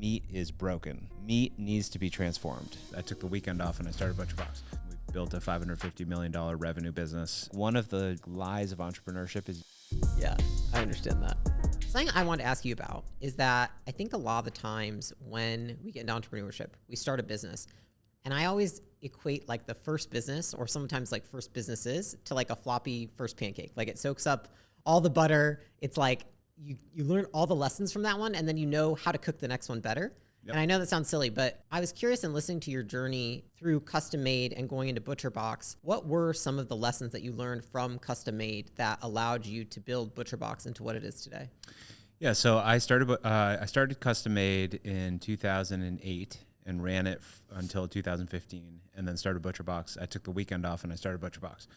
Meat is broken. Meat needs to be transformed. I took the weekend off and I started ButcherBox. We've built a $550 million revenue business. One of the lies of entrepreneurship is... Yeah, I understand that. Something I want to ask you about is that I think a lot of the times when we get into entrepreneurship, we start a business. And I always equate like the first business, or sometimes like first businesses, to like a floppy first pancake. Like it soaks up all the butter. It's like you learn all the lessons from that one, and then you know how to cook the next one better. Yep. And I know that sounds silly, but I was curious in listening to your journey through custom made and going into ButcherBox. What were some of the lessons that you learned from custom made that allowed you to build ButcherBox into what it is today? Yeah, so I started custom made in 2008 and ran it until 2015, and then started ButcherBox. I took the weekend off and I started ButcherBox.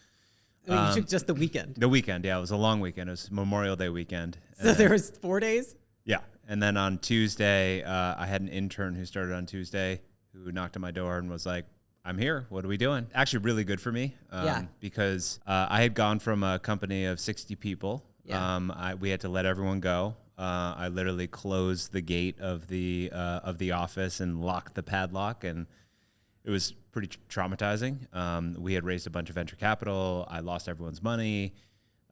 You took just the weekend? The weekend, yeah. It was a long weekend. It was Memorial Day weekend. So there was 4 days? Yeah. And then on Tuesday, I had an intern who started on Tuesday who knocked on my door and was like, I'm here. What are we doing? Actually, really good for me because I had gone from a company of 60 people. Yeah. We had to let everyone go. I literally closed the gate of the office and locked the padlock, and it was pretty traumatizing. We had raised a bunch of venture capital. I lost everyone's money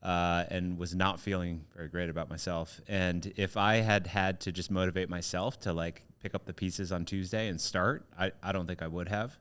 and was not feeling very great about myself. And if I had to just motivate myself to like pick up the pieces on Tuesday and start, I don't think I would have.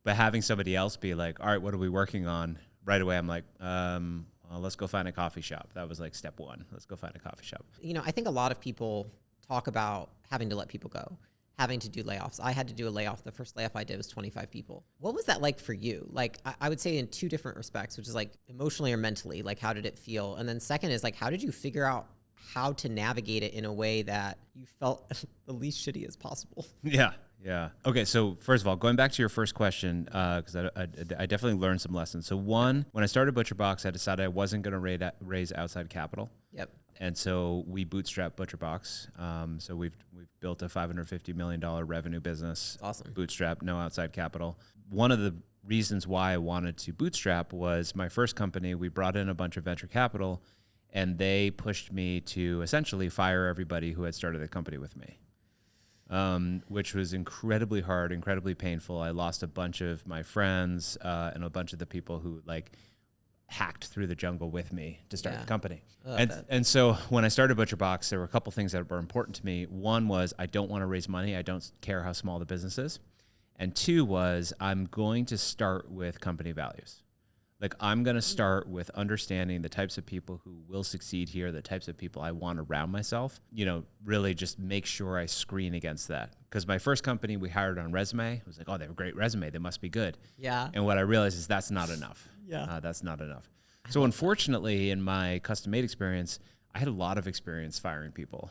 But having somebody else be like, all right, what are we working on? Right away, I'm like, well, let's go find a coffee shop. That was like step one. Let's go find a coffee shop. You know, I think a lot of people talk about having to let people go, having to do layoffs. I had to do a layoff. The first layoff I did was 25 people. What was that like for you? Like, I would say in two different respects, which is like emotionally or mentally, like how did it feel? And then second is like, how did you figure out how to navigate it in a way that you felt the least shitty as possible? Yeah. Yeah. Okay. So first of all, going back to your first question, because I definitely learned some lessons. So one, when I started ButcherBox, I decided I wasn't going to raise outside capital. Yep. And so we bootstrapped ButcherBox. So we've built a $550 million revenue business. Awesome. Bootstrap, no outside capital. One of the reasons why I wanted to bootstrap was my first company. We brought in a bunch of venture capital, and they pushed me to essentially fire everybody who had started the company with me. Which was incredibly hard, incredibly painful. I lost a bunch of my friends and a bunch of the people who like hacked through the jungle with me to start the company. And so when I started ButcherBox, there were a couple things that were important to me. One was I don't want to raise money. I don't care how small the business is. And two was I'm going to start with company values. Like I'm going to start with understanding the types of people who will succeed here, the types of people I want around myself, you know, really just make sure I screen against that. Because my first company we hired on resume, it was like, oh, they have a great resume. They must be good. Yeah. And what I realized is that's not enough. Yeah. That's not enough. So unfortunately, in my custom made experience, I had a lot of experience firing people,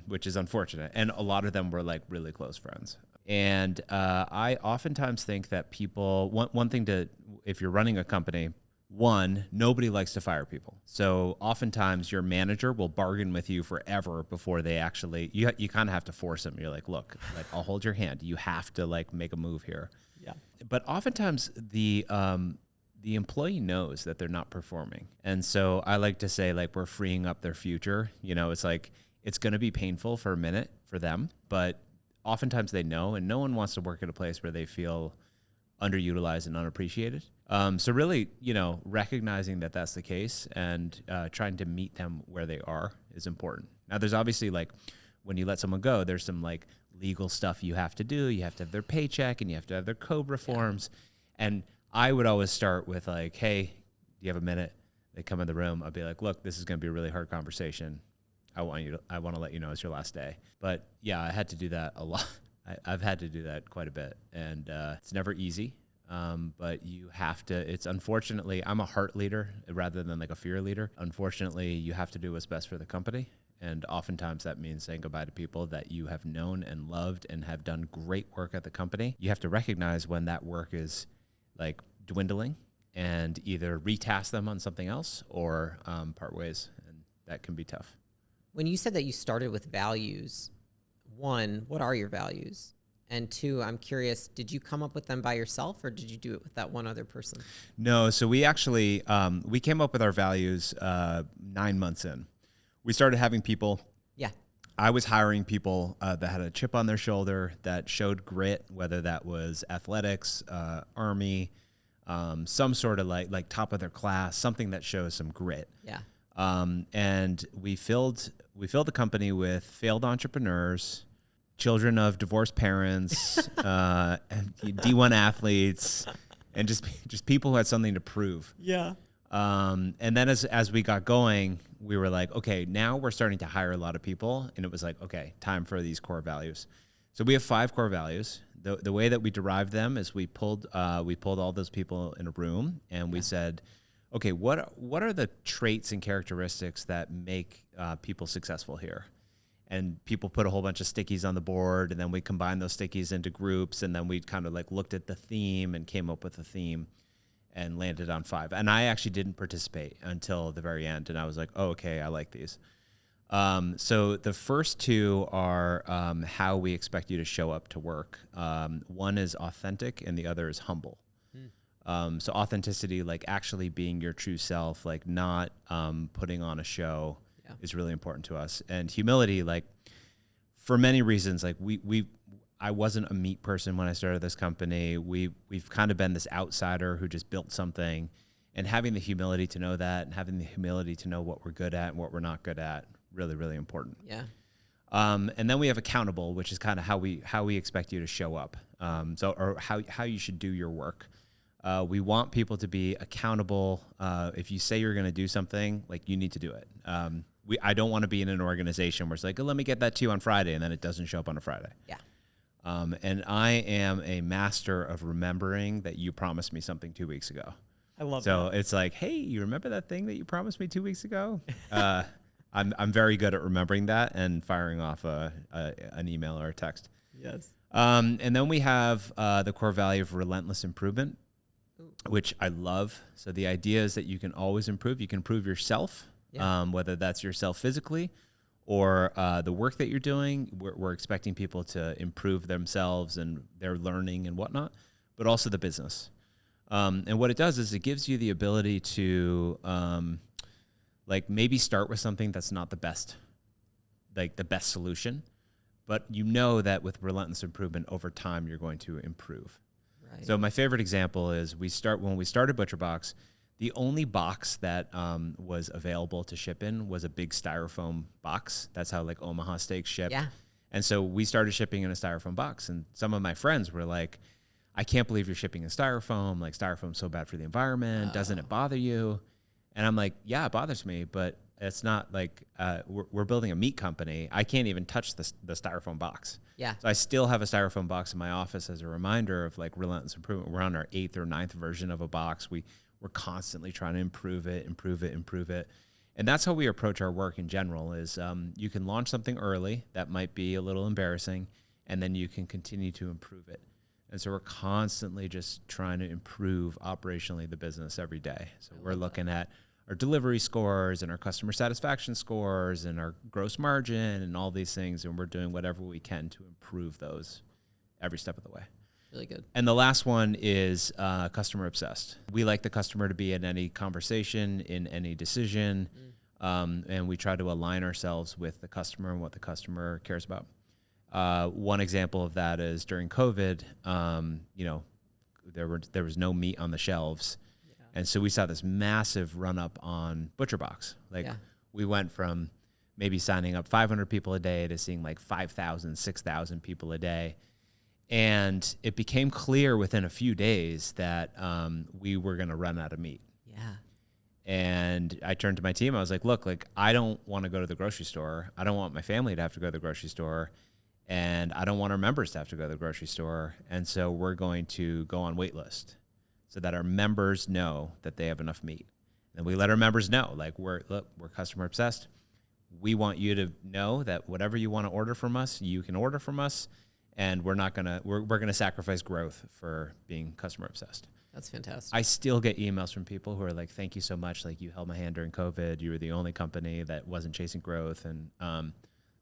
which is unfortunate. And a lot of them were like really close friends. And I oftentimes think that people, one thing to, if you're running a company, one, nobody likes to fire people. So oftentimes your manager will bargain with you forever before they actually, you kind of have to force them. You're like, look, like I'll hold your hand. You have to like make a move here. Yeah. But oftentimes the employee knows that they're not performing. And so I like to say like we're freeing up their future. You know, it's like, it's going to be painful for a minute for them, but oftentimes they know, and no one wants to work at a place where they feel underutilized and unappreciated. So really, you know, recognizing that that's the case and trying to meet them where they are is important. Now, there's obviously like when you let someone go, there's some like legal stuff you have to do. You have to have their paycheck and you have to have their COBRA forms. And I would always start with like, hey, do you have a minute? They come in the room. I'll be like, look, this is going to be a really hard conversation. I want to let you know it's your last day. But yeah, I had to do that a lot. I've had to do that quite a bit, and it's never easy. But you have to. It's unfortunately, I'm a heart leader rather than like a fear leader. Unfortunately, you have to do what's best for the company, and oftentimes that means saying goodbye to people that you have known and loved and have done great work at the company. You have to recognize when that work is like dwindling, and either retask them on something else or part ways, and that can be tough. When you said that you started with values, one, what are your values? And two, I'm curious, did you come up with them by yourself or did you do it with that one other person? No, so we actually, we came up with our values 9 months in. We started having people I was hiring people that had a chip on their shoulder, that showed grit, whether that was athletics, army, some sort of like top of their class, something that shows some grit. Yeah. And we filled the company with failed entrepreneurs, children of divorced parents, D1 athletes, and just people who had something to prove. Yeah. And then as we got going, we were like, okay, now we're starting to hire a lot of people, and it was like, okay, time for these core values. So we have 5 core values. The way that we derived them is we pulled all those people in a room, and we said, okay, what are the traits and characteristics that make people successful here? And people put a whole bunch of stickies on the board, and then we combined those stickies into groups, and then we kind of like looked at the theme and came up with a theme and landed on 5. And I actually didn't participate until the very end, and I was like, oh, okay, I like these. So the first 2 are how we expect you to show up to work. One is authentic, and the other is humble. So authenticity, like actually being your true self, like not putting on a show, is really important to us. And humility, like for many reasons, like I wasn't a meat person when I started this company. We've kind of been this outsider who just built something, and having the humility to know that, and having the humility to know what we're good at and what we're not good at, really, really important. Yeah. And then we have accountable, which is kind of how we expect you to show up. Or how you should do your work. We want people to be accountable. If you say you're going to do something, like you need to do it. I don't want to be in an organization where it's like, oh, let me get that to you on Friday, and then it doesn't show up on a Friday. Yeah. And I am a master of remembering that you promised me something 2 weeks ago. I love that. So it's like, hey, you remember that thing that you promised me 2 weeks ago? I'm very good at remembering that and firing off an email or a text. Yes. And then we have the core value of relentless improvement, which I love. So the idea is that you can always improve. You can improve yourself, whether that's yourself physically or the work that you're doing. We're expecting people to improve themselves and their learning and whatnot, but also the business. And what it does is it gives you the ability to like maybe start with something that's not the best, like the best solution, but you know that with relentless improvement over time, you're going to improve. Right. So my favorite example is when we started ButcherBox, the only box that was available to ship in was a big styrofoam box. That's how like Omaha steaks ship. Yeah. And so we started shipping in a styrofoam box, and some of my friends were like, I can't believe you're shipping in styrofoam. Like styrofoam's so bad for the environment. Doesn't it bother you? And I'm like, yeah, it bothers me, but it's not like we're building a meat company. I can't even touch the styrofoam box. Yeah. So I still have a styrofoam box in my office as a reminder of like relentless improvement. We're on our 8th or 9th version of a box. We're constantly trying to improve it. And that's how we approach our work in general is you can launch something early that might be a little embarrassing, and then you can continue to improve it. And so we're constantly just trying to improve operationally the business every day. So we're looking at our delivery scores and our customer satisfaction scores and our gross margin and all these things, and we're doing whatever we can to improve those every step of the way. Really good. And the last one is customer obsessed. We like the customer to be in any conversation, in any decision, and we try to align ourselves with the customer and what the customer cares about. One example of that is during COVID, there was no meat on the shelves. And so we saw this massive run up on ButcherBox. We went from maybe signing up 500 people a day to seeing like 5,000, 6,000 people a day. And it became clear within a few days that we were going to run out of meat. Yeah. And I turned to my team. I was like, look, I don't want to go to the grocery store. I don't want my family to have to go to the grocery store. And I don't want our members to have to go to the grocery store. And so we're going to go on wait list so that our members know that they have enough meat. And we let our members know, like, we're customer obsessed. We want you to know that whatever you want to order from us, you can order from us. And we're going to sacrifice growth for being customer obsessed. That's fantastic. I still get emails from people who are like, thank you so much. Like, you held my hand during COVID. You were the only company that wasn't chasing growth. And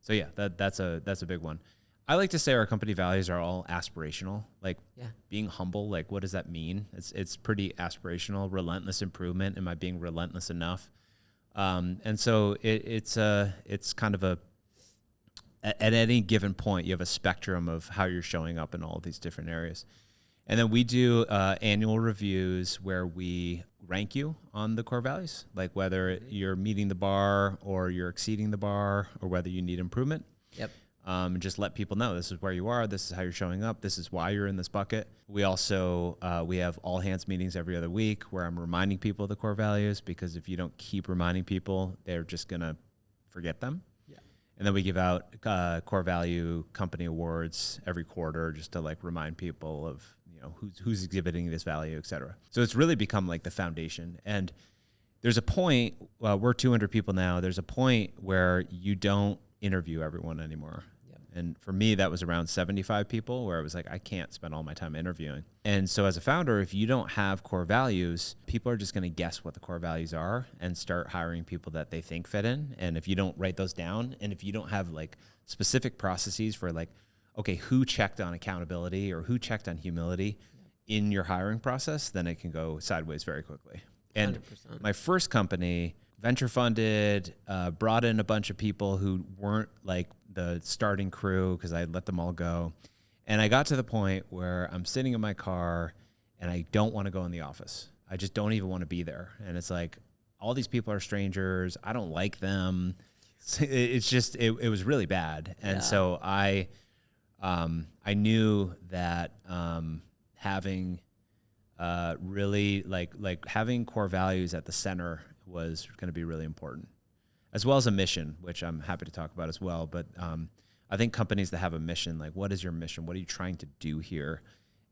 so yeah, that's a big one. I like to say our company values are all aspirational, like being humble. Like, what does that mean? It's pretty aspirational. Relentless improvement. Am I being relentless enough? And so it's kind of at any given point, you have a spectrum of how you're showing up in all of these different areas. And then we do annual reviews where we rank you on the core values, like whether you're meeting the bar or you're exceeding the bar or whether you need improvement. Yep. And just let people know this is where you are, this is how you're showing up, this is why you're in this bucket. We also, we have all hands meetings every other week where I'm reminding people of the core values, because if you don't keep reminding people, they're just going to forget them. Yeah. And then we give out core value company awards every quarter just to like remind people of, who's exhibiting this value, et cetera. So it's really become like the foundation. And there's a point, we're 200 people now, there's a point where you don't interview everyone anymore. Yep. And for me, that was around 75 people where I was like, I can't spend all my time interviewing. And so as a founder, if you don't have core values, people are just going to guess what the core values are and start hiring people that they think fit in. And if you don't write those down, and if you don't have like specific processes for like, okay, who checked on accountability or who checked on humility in your hiring process, then it can go sideways very quickly. And 100%. My first company, venture funded, brought in a bunch of people who weren't like the starting crew because I let them all go. And I got to the point where I'm sitting in my car and I don't want to go in the office. I just don't even want to be there. And it's like, all these people are strangers. I don't like them. It's just, it was really bad. And so I knew that having really like having core values at the center was going to be really important, as well as a mission, which I'm happy to talk about as well. But I think companies that have a mission, like what is your mission? What are you trying to do here?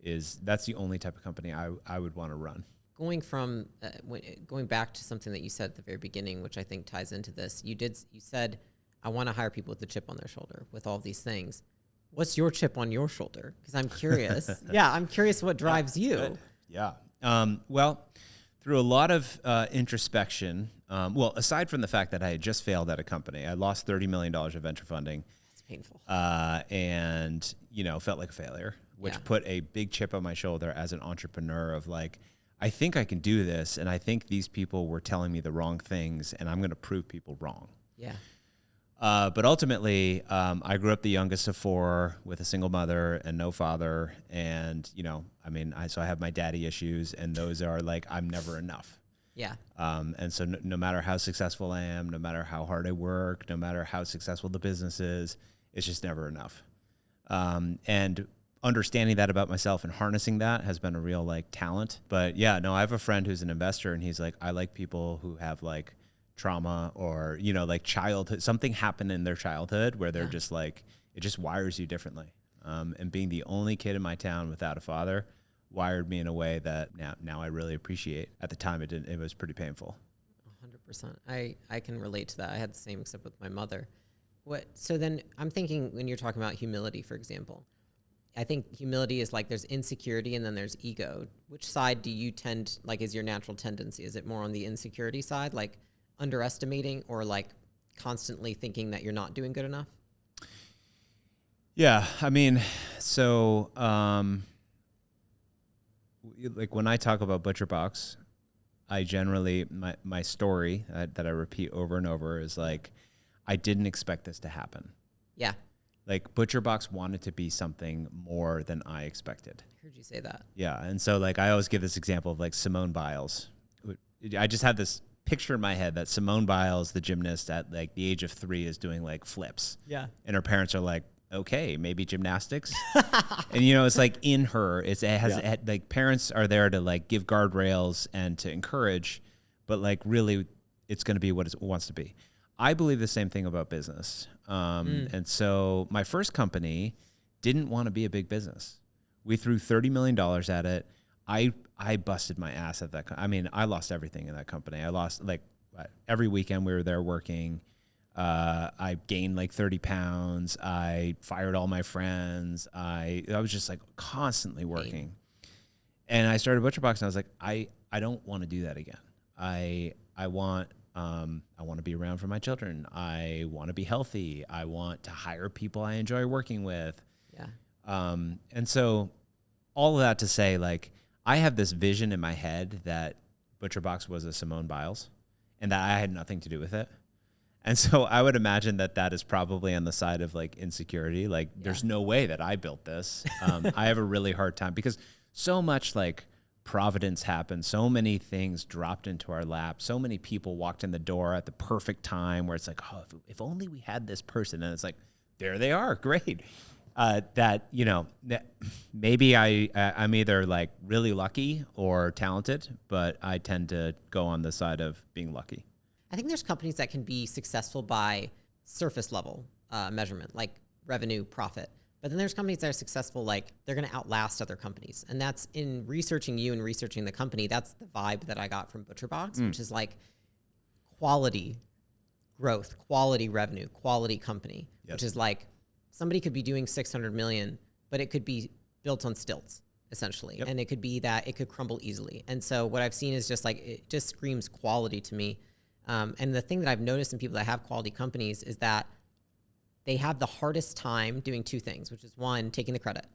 That's the only type of company I would want to run. Going back to something that you said at the very beginning, which I think ties into this, you said, I want to hire people with a chip on their shoulder with all these things. What's your chip on your shoulder? Because I'm curious. I'm curious what drives you. Good. Yeah. Well, through a lot of introspection, aside from the fact that I had just failed at a company, I lost $30 million of venture funding. That's painful. And, felt like a failure, which put a big chip on my shoulder as an entrepreneur of like, I think I can do this. And I think these people were telling me the wrong things and I'm going to prove people wrong. Yeah. But ultimately, I grew up the youngest of four with a single mother and no father. And, so I have my daddy issues, and those are like, I'm never enough. Yeah. And so no matter how successful I am, no matter how hard I work, no matter how successful the business is, it's just never enough. And understanding that about myself and harnessing that has been a real like talent. But I have a friend who's an investor, and he's like, I like people who have like trauma or, like childhood, something happened in their childhood where they're just like, it just wires you differently. And being the only kid in my town without a father wired me in a way that now I really appreciate. At the time, it was pretty painful. 100%. I can relate to that. I had the same except with my mother. So then I'm thinking when you're talking about humility, for example, I think humility is like there's insecurity and then there's ego. Which side do you tend, like is your natural tendency? Is it more on the insecurity side, like underestimating, or like constantly thinking that you're not doing good enough? Yeah. So like when I talk about ButcherBox, I generally, my story that I repeat over and over is like, I didn't expect this to happen. Yeah. Like ButcherBox wanted to be something more than I expected. I heard you say that. Yeah. And so like, I always give this example of like Simone Biles. I just had this picture in my head that Simone Biles, the gymnast at like the age of 3, is doing like flips. Yeah. And her parents are like, okay, maybe gymnastics. And it's like in her, like parents are there to like give guardrails and to encourage, but like really it's going to be what it wants to be. I believe the same thing about business. And so my first company didn't want to be a big business. We threw $30 million at it. I busted my ass at that. I lost everything in that company. I lost like every weekend we were there working. I gained like 30 pounds. I fired all my friends. I was just like constantly working. And I started ButcherBox and I was like, I don't want to do that again. I want to be around for my children. I want to be healthy. I want to hire people I enjoy working with. Yeah. And so all of that to say, like, I have this vision in my head that ButcherBox was a Simone Biles and that I had nothing to do with it. And so I would imagine that that is probably on the side of like insecurity. Like there's no way that I built this. I have a really hard time because so much like providence happened. So many things dropped into our lap. So many people walked in the door at the perfect time where it's like, oh, if only we had this person. And it's like, there they are. Great. That, you know, maybe I'm either like really lucky or talented, but I tend to go on the side of being lucky. I think there's companies that can be successful by surface level measurement, like revenue, profit. But then there's companies that are successful, like they're going to outlast other companies. And that's in researching you and researching the company. That's the vibe that I got from ButcherBox, which is like quality growth, quality revenue, quality company, which is like somebody could be doing 600 million, but it could be built on stilts essentially. And it could be that it could crumble easily. And so what I've seen is just like, it just screams quality to me. And the thing that I've noticed in people that have quality companies is that they have the hardest time doing two things, which is one, taking the credit.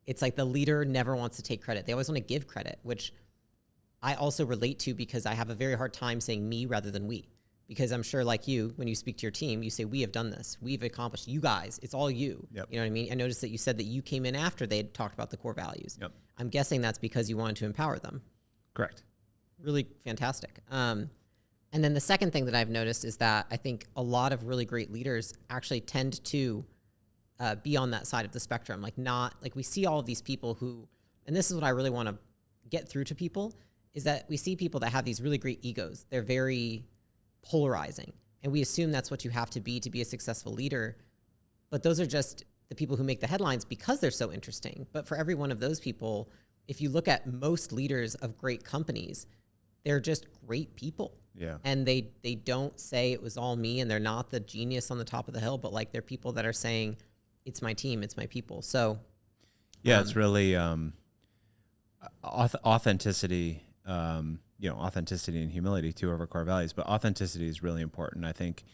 It's like the leader never wants to take credit. They always want to give credit, which I also relate to because I have a very hard time saying me rather than we. Because I'm sure like you, when you speak to your team, you say, we have done this. We've accomplished, you guys, it's all you. You know what I mean? I noticed that you said that you came in after they had talked about the core values. I'm guessing that's because you wanted to empower them. Correct. Really fantastic. And then the second thing that I've noticed is that I think a lot of really great leaders actually tend to be on that side of the spectrum. Like not like we see all of these people who, and this is what I really want to get through to people, is that we see people that have these really great egos. They're very polarizing. And we assume that's what you have to be a successful leader. But those are just the people who make the headlines because they're so interesting. But for every one of those people, if you look at most leaders of great companies, they're just great people. And they don't say it was all me, and they're not the genius on the top of the hill, but like they're people that are saying, it's my team, it's my people. So it's really authenticity, authenticity and humility, two of our core values, but authenticity is really important. I think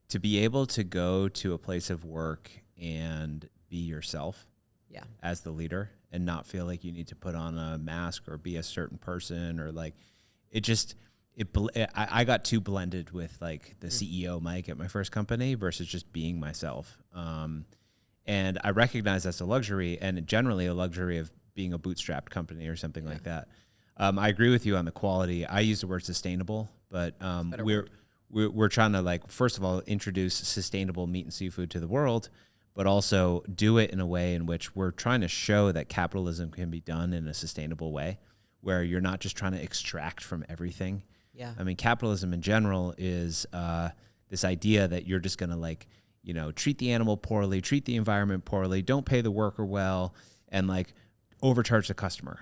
to be able to go to a place of work and be yourself as the leader and not feel like you need to put on a mask or be a certain person or like it just... I got too blended with like the CEO Mike at my first company versus just being myself. And I recognize that's a luxury and generally a luxury of being a bootstrapped company or something like that. I agree with you on the quality. I use the word sustainable, but we're trying to like, first of all, introduce sustainable meat and seafood to the world, but also do it in a way in which we're trying to show that capitalism can be done in a sustainable way where you're not just trying to extract from everything. I mean, capitalism in general is this idea that you're just going to like, you know, treat the animal poorly, treat the environment poorly, don't pay the worker well, and like overcharge the customer.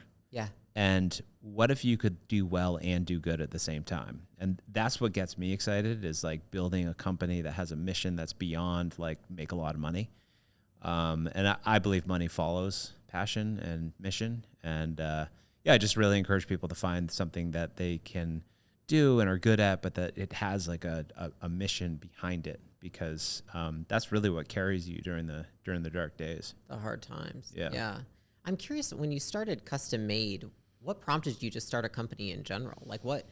And what if you could do well and do good at the same time? And that's what gets me excited is like building a company that has a mission that's beyond like make a lot of money. And I believe money follows passion and mission. And I just really encourage people to find something that they can do and are good at, but that it has like a mission behind it because that's really what carries you during the dark days. The hard times. I'm curious, when you started Custom Made, what prompted you to start a company in general? Like what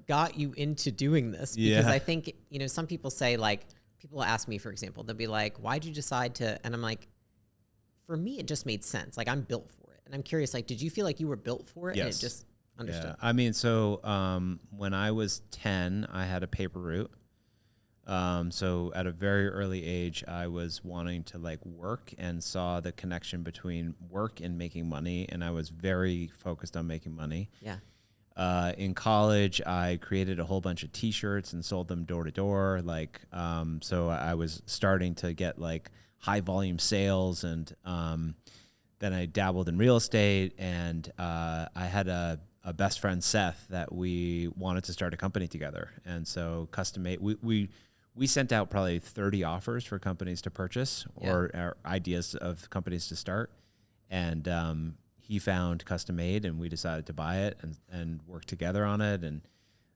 got you into doing this? Because I think, you know, some people say like, people ask me, for example, they'll be like, why'd you decide to, and I'm like, for me, it just made sense. Like I'm built for it. And I'm curious, like, did you feel like you were built for it? Yes. And it just understood. I mean, so when I was 10, I had a paper route. So at a very early age, I was wanting to like work and saw the connection between work and making money. And I was very focused on making money. In college, I created a whole bunch of t-shirts and sold them door to door. Like, so I was starting to get like high volume sales and, then I dabbled in real estate and, I had a best friend, Seth, that we wanted to start a company together. And so Custom Made, we sent out probably 30 offers for companies to purchase or ideas of companies to start. And he found Custom Made and we decided to buy it and work together on it. And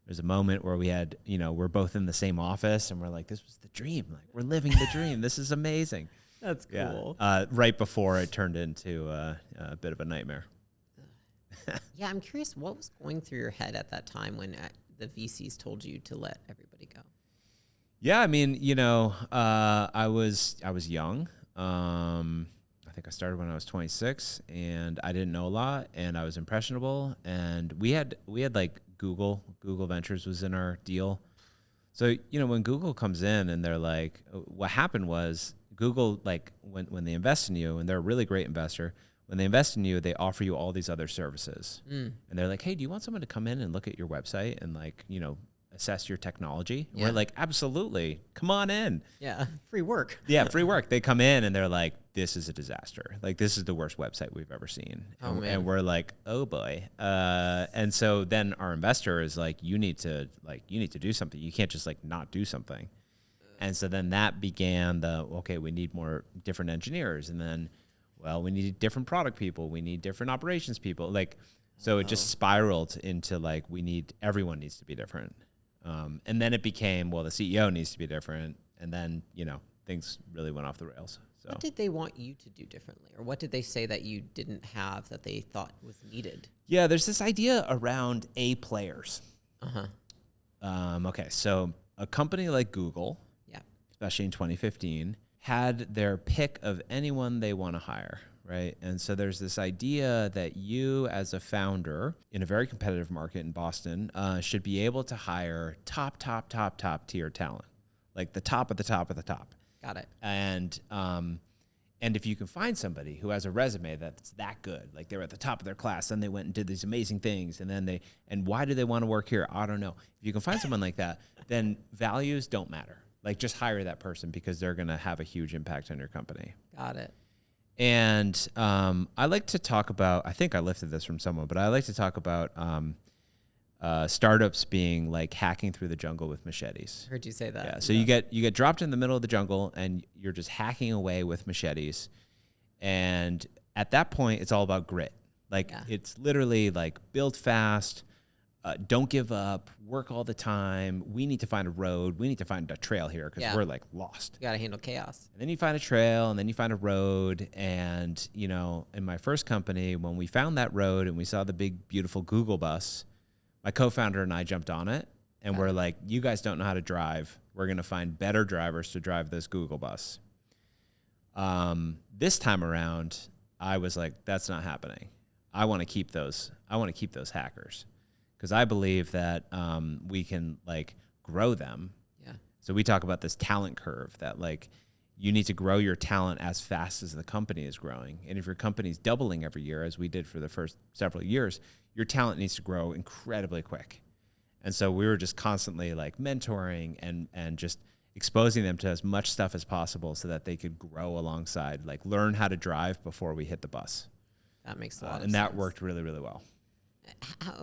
there's a moment where we had, you know, we're both in the same office and we're like, this was the dream. Like we're living the dream. This is amazing. That's cool. Right before it turned into a bit of a nightmare. I'm curious, what was going through your head at that time when the VCs told you to let everybody go? Yeah, I mean, I was young. I think I started when I was 26, and I didn't know a lot, and I was impressionable. And we had like Google Ventures was in our deal. So when Google comes in and they're like, what happened was Google, like when they invest in you, and they're a really great investor. When they invest in you, they offer you all these other services, and they're like, hey, do you want someone to come in and look at your website and like assess your technology? And we're like, absolutely, come on in. Yeah, free work. Yeah, free work. They come in and they're like, this is a disaster. Like, this is the worst website we've ever seen. Oh, man. And we're like, oh boy. And so then our investor is like, you need to do something. You can't just like not do something. And so then that began okay, we need more different engineers. And then, well, we need different product people. We need different operations people. Like, so it just spiraled into like, everyone needs to be different. And then it became, well, the CEO needs to be different. And then, things really went off the rails. So What did they want you to do differently? Or what did they say that you didn't have that they thought was needed? yeah, there's this idea around A players. Uh-huh. Okay, so a company like Google, Yeah. especially in 2015, had their pick of anyone they want to hire, right? And so there's this idea that you as a founder in a very competitive market in Boston should be able to hire top tier talent, like the top of the top of the top. Got it. And if you can find somebody who has a resume that's that good, like they were at the top of their class, then they went and did these amazing things, and why do they want to work here? I don't know. If you can find someone like that, then values don't matter. Like, just hire that person because they're going to have a huge impact on your company. Got it. And I like to talk about, I think I lifted this from someone, but I like to talk about startups being like hacking through the jungle with machetes. Heard you say that. Yeah. So you get dropped in the middle of the jungle and you're just hacking away with machetes. And at that point, it's all about grit. Like, it's literally like build fast, don't give up, work all the time. We need to find a road. We need to find a trail here because we're like lost. You got to handle chaos. And then you find a trail, and then you find a road. And, in my first company, when we found that road and we saw the big, beautiful Google bus, my co-founder and I jumped on it, and we're like, you guys don't know how to drive. We're going to find better drivers to drive this Google bus. This time around, I was like, that's not happening. I want to keep those hackers, because I believe that we can like grow them. Yeah. So we talk about this talent curve that like you need to grow your talent as fast as the company is growing. And if your company's doubling every year, as we did for the first several years, your talent needs to grow incredibly quick. And so we were just constantly like mentoring and just exposing them to as much stuff as possible so that they could grow alongside, like learn how to drive before we hit the bus. That makes a lot of sense. And that worked really, really well.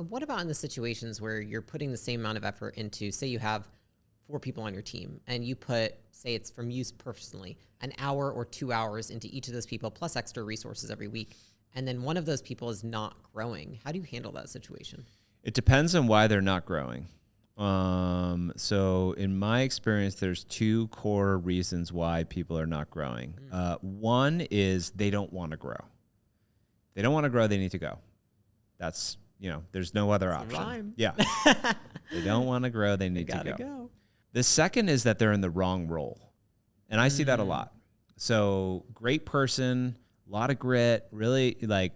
What about in the situations where you're putting the same amount of effort into, say you have 4 people on your team and you put, say it's from you personally, an hour or 2 hours into each of those people plus extra resources every week, and then one of those people is not growing. How do you handle that situation? It depends on why they're not growing. So in my experience, there's 2 core reasons why people are not growing. One is they don't want to grow. They don't want to grow, they need to go. That's, there's no other option. Rhyme. Yeah. They don't want to grow, they need to go. The second is that they're in the wrong role. And I see that a lot. So great person, a lot of grit, really like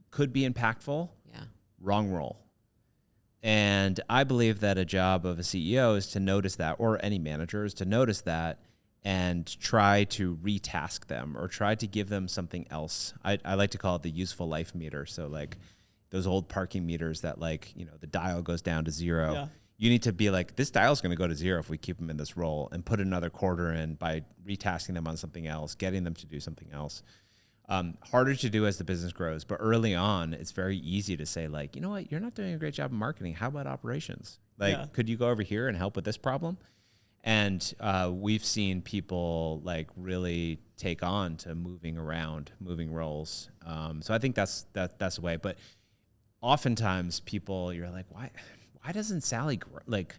could be impactful. Yeah. Wrong role. And I believe that a job of a CEO is to notice that, or any manager is to notice that and try to retask them or try to give them something else. I like to call it the useful life meter. So like those old parking meters that like, the dial goes down to 0. Yeah. You need to be like, this dial is going to go to 0 if we keep them in this role, and put another quarter in by retasking them on something else, getting them to do something else. Harder to do as the business grows, but early on, it's very easy to say like, you know what, you're not doing a great job of marketing. How about operations? Like, could you go over here and help with this problem? And we've seen people like really take on to moving around, moving roles. So I think that's the way. But oftentimes people, you're like, why doesn't Sally grow? Like,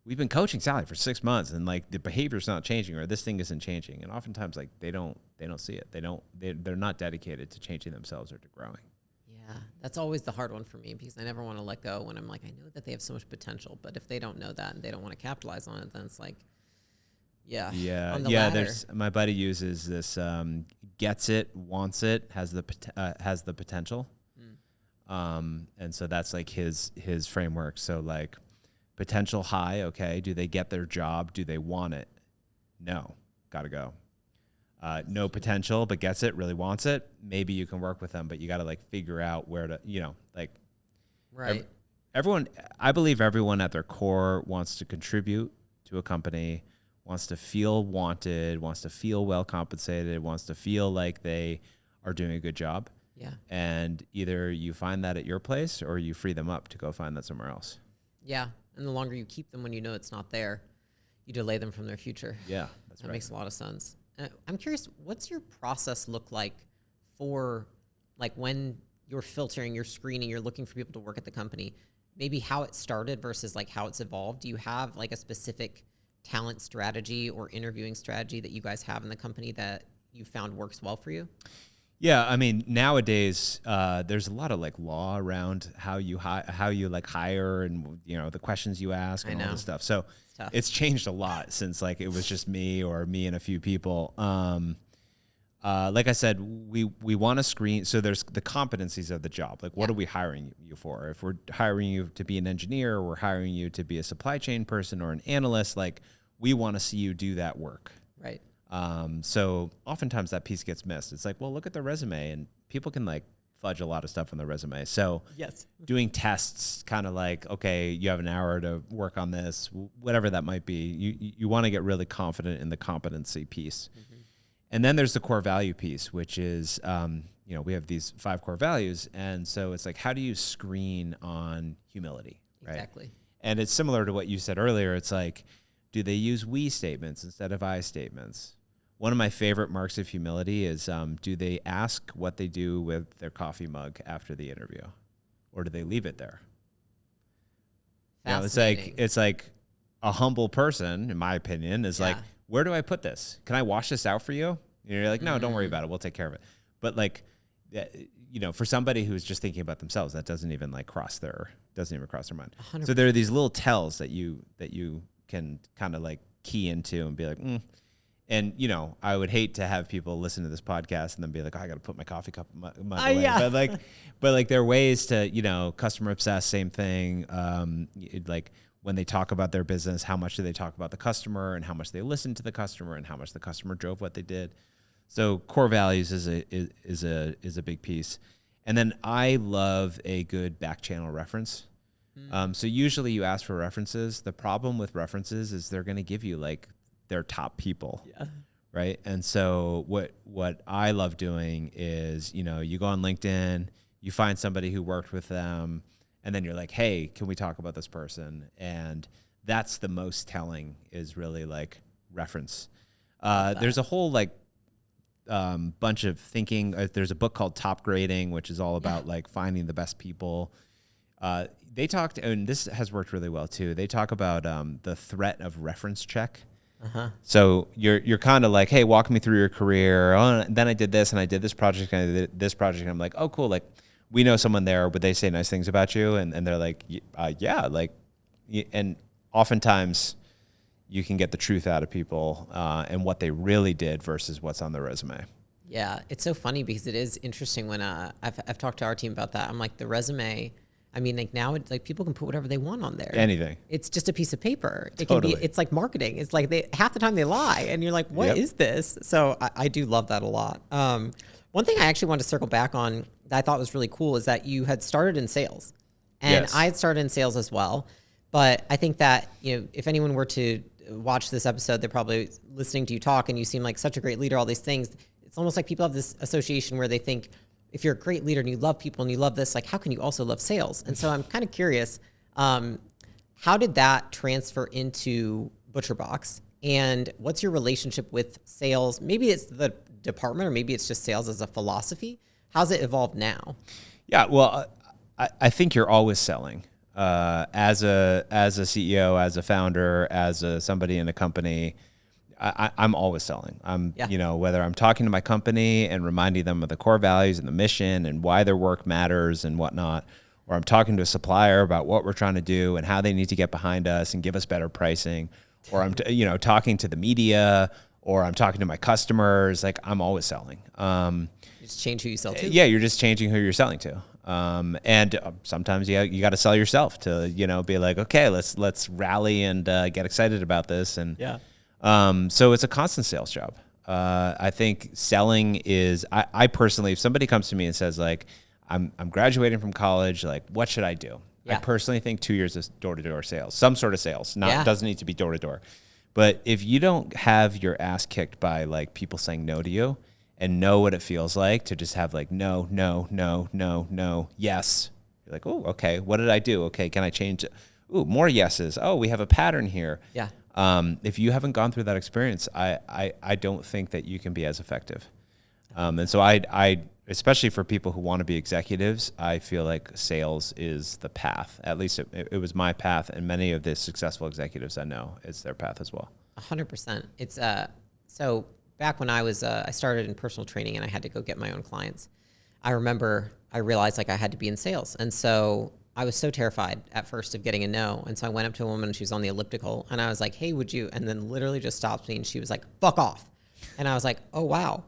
we've been coaching Sally for 6 months and like the behavior's not changing, or this thing isn't changing. And oftentimes like they don't see it. They're not dedicated to changing themselves or to growing. Yeah, that's always the hard one for me, because I never want to let go when I'm like, I know that they have so much potential, but if they don't know that and they don't want to capitalize on it, then it's like, Yeah, On the yeah. ladder. There's my buddy uses this gets it, wants it, has the potential, and so that's like his framework. So like potential high, okay. Do they get their job? Do they want it? No, gotta go. No potential, but gets it, really wants it. Maybe you can work with them, but you got to like figure out where to, like Right. everyone. I believe everyone at their core wants to contribute to a company, wants to feel wanted, wants to feel well compensated, wants to feel like they are doing a good job. Yeah. And either you find that at your place or you free them up to go find that somewhere else. Yeah. And the longer you keep them when you know it's not there, you delay them from their future. Yeah, that's That right. makes a lot of sense. I'm curious, what's your process look like for like when you're filtering, you're screening, you're looking for people to work at the company, maybe how it started versus like how it's evolved? Do you have like a specific talent strategy or interviewing strategy that you guys have in the company that you found works well for you? Yeah, I mean, nowadays there's a lot of like law around how you like hire and the questions you ask and all this stuff. So it's changed a lot since like it was just me and a few people. Like I said, we want to screen. So there's the competencies of the job. Like, what are we hiring you for? If we're hiring you to be an engineer, or we're hiring you to be a supply chain person or an analyst, like we want to see you do that work. Right. So oftentimes that piece gets missed. It's like, well, look at the resume, and people can like fudge a lot of stuff on the resume. So yes, doing tests, kind of like, okay, you have an hour to work on this, whatever that might be. You want to get really confident in the competency piece. Mm-hmm. And then there's the core value piece, which is, we have these 5 core values. And so it's like, how do you screen on humility? Right? Exactly. And it's similar to what you said earlier. It's like, do they use we statements instead of I statements? One of my favorite marks of humility is, do they ask what they do with their coffee mug after the interview, or do they leave it there? It's like a humble person, in my opinion, is like, where do I put this? Can I wash this out for you? And you're like, no, don't worry about it. We'll take care of it. But like, for somebody who's just thinking about themselves, that doesn't even cross their mind. 100%. So there are these little tells that you can kind of like key into and be like, And, I would hate to have people listen to this podcast and then be like, I got to put my coffee cup mug away. Yeah. But there are ways to, customer obsessed, same thing. Like when they talk about their business, how much do they talk about the customer and how much they listen to the customer and how much the customer drove what they did. So core values is a big piece. And then I love a good back channel reference. So usually you ask for references. The problem with references is they're going to give you like their top people. Yeah. Right. And so what I love doing is, you go on LinkedIn, you find somebody who worked with them, and then you're like, hey, can we talk about this person? And that's the most telling, is really like reference. There's a whole bunch of thinking. There's a book called Top Grading, which is all about like finding the best people. They talked, and this has worked really well too. They talk about the threat of reference check. Uh-huh. So you're kind of like, hey, walk me through your career. Oh, and then I did this, and I did this project, and I did this project. And I'm like, oh, cool. Like, we know someone there. Would they say nice things about you? And they're like, yeah. Like, and oftentimes you can get the truth out of people and what they really did versus what's on their resume. Yeah, it's so funny because it is interesting when I've talked to our team about that. I'm like, the resume. I mean, like now, it's like people can put whatever they want on there. Anything. It's just a piece of paper. It totally. can be. It's like marketing. It's like half the time they lie, and you're like, "What is this?" So I do love that a lot. One thing I actually wanted to circle back on that I thought was really cool is that you had started in sales, and I had started in sales as well. But I think that if anyone were to watch this episode, they're probably listening to you talk, and you seem like such a great leader. All these things. It's almost like people have this association where they think, if you're a great leader and you love people and you love this, like, how can you also love sales? And so I'm kind of curious, how did that transfer into ButcherBox? And what's your relationship with sales? Maybe it's the department, or maybe it's just sales as a philosophy. How's it evolved now? Yeah, well, I think you're always selling. As a CEO, as a founder, as somebody in a company, I'm always selling. Whether I'm talking to my company and reminding them of the core values and the mission and why their work matters and whatnot, or I'm talking to a supplier about what we're trying to do and how they need to get behind us and give us better pricing, or I'm, talking to the media, or I'm talking to my customers. Like, I'm always selling. You just change who you sell to. Yeah, you're just changing who you're selling to. And sometimes you got to sell yourself to, be like, okay, let's rally and get excited about this. And so it's a constant sales job. I think selling is, I personally, if somebody comes to me and says like, I'm graduating from college, like, what should I do? I personally think 2 years of door-to-door sales, some sort of sales, doesn't need to be door-to-door. But if you don't have your ass kicked by like people saying no to you and know what it feels like to just have like, no, no, no, no, no, yes. You're like, oh, okay, what did I do? Okay, can I change it? Ooh, more yeses. Oh, we have a pattern here. Yeah. If you haven't gone through that experience, I don't think that you can be as effective. And so I especially for people who want to be executives, I feel like sales is the path. At least it was my path, and many of the successful executives I know, it's their path as well. 100%. It's so back when I was I started in personal training and I had to go get my own clients. I remember I realized like I had to be in sales, and so I was so terrified at first of getting a no. And so I went up to a woman and she was on the elliptical and I was like, hey, would you? And then literally just stopped me and she was like, fuck off. And I was like, oh, wow.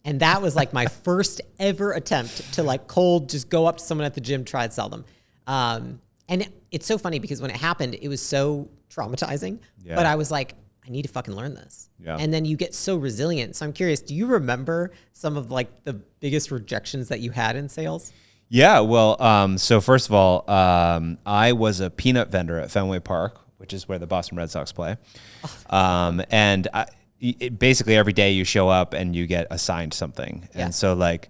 And that was like my first ever attempt to like cold, just go up to someone at the gym, try and sell them. And it's so funny because when it happened, it was so traumatizing, but I was like, I need to fucking learn this. Yeah. And then you get so resilient. So I'm curious, do you remember some of like the biggest rejections that you had in sales? Yeah, well, so first of all, I was a peanut vendor at Fenway Park, which is where the Boston Red Sox play. And basically every day you show up and you get assigned something. Yeah. And so like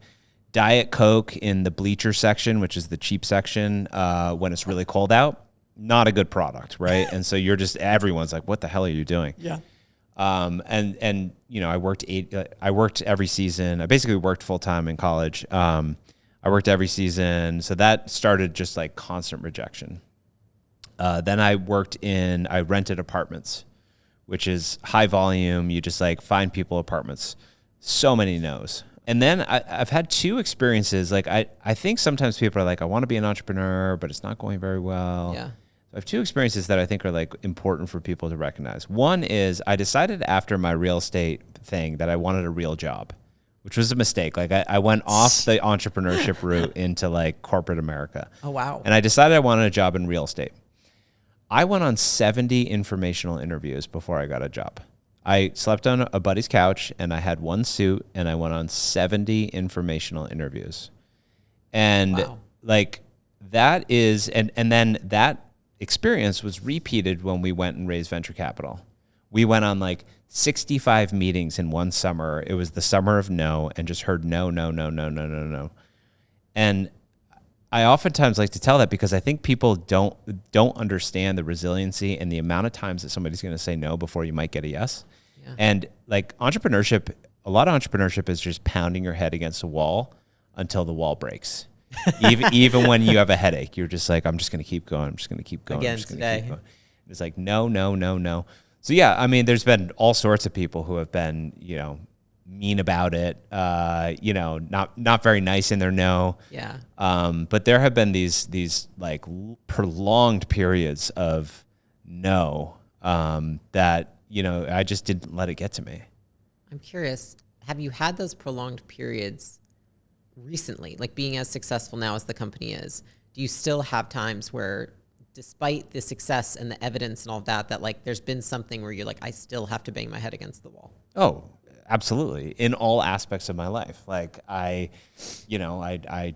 Diet Coke in the bleacher section, which is the cheap section, when it's really cold out, not a good product, right? And so everyone's like, what the hell are you doing? Yeah. And I worked every season. I basically worked full time in college. I worked every season. So that started just like constant rejection. Then I rented apartments, which is high volume. You just like find people apartments, so many no's. And then I've had two experiences. Like I think sometimes people are like, I want to be an entrepreneur, but it's not going very well. Yeah. I have two experiences that I think are like important for people to recognize. One is I decided after my real estate thing that I wanted a real job, which was a mistake. Like I went off the entrepreneurship route into like corporate America. Oh, wow. And I decided I wanted a job in real estate. I went on 70 informational interviews before I got a job. I slept on a buddy's couch and I had one suit and I went on 70 informational interviews. And like that is, and then that experience was repeated when we went and raised venture capital. We went on like 65 meetings in one summer. It was the summer of no, and just heard no, no, no, no, no, no, no. And I oftentimes like to tell that because I think people don't understand the resiliency and the amount of times that somebody's going to say no before you might get a yes. Yeah. And like entrepreneurship, a lot of entrepreneurship is just pounding your head against a wall until the wall breaks. even when you have a headache, you're just like, I'm just going to keep going. I'm just going to keep going. Again, I'm just going to keep going. It's like, no, no, no, no. So yeah, I mean, there's been all sorts of people who have been, mean about it, not very nice in their no. Yeah. But there have been these like prolonged periods of no, that, I just didn't let it get to me. I'm curious, have you had those prolonged periods recently, like being as successful now as the company is? Do you still have times where despite the success and the evidence and all of that like there's been something where you're like, I still have to bang my head against the wall? Oh, absolutely. In all aspects of my life. Like I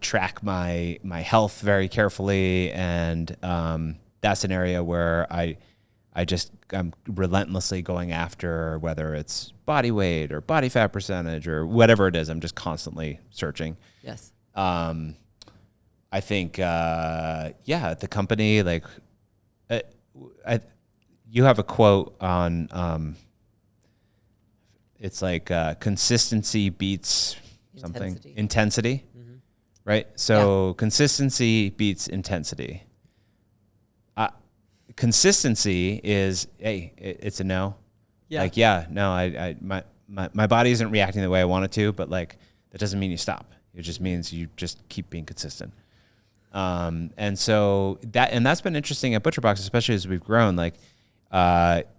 track my health very carefully. And that's an area where I'm relentlessly going after, whether it's body weight or body fat percentage or whatever it is. I'm just constantly searching. Yes. I think, the company, like, you have a quote on, it's like, consistency beats something, intensity, mm-hmm. right? So consistency beats intensity. Consistency is, hey, it's a no. Yeah. Like, my body isn't reacting the way I want it to, but like, that doesn't mean you stop. It just means you just keep being consistent. And so that's been interesting at ButcherBox, especially as we've grown. Like,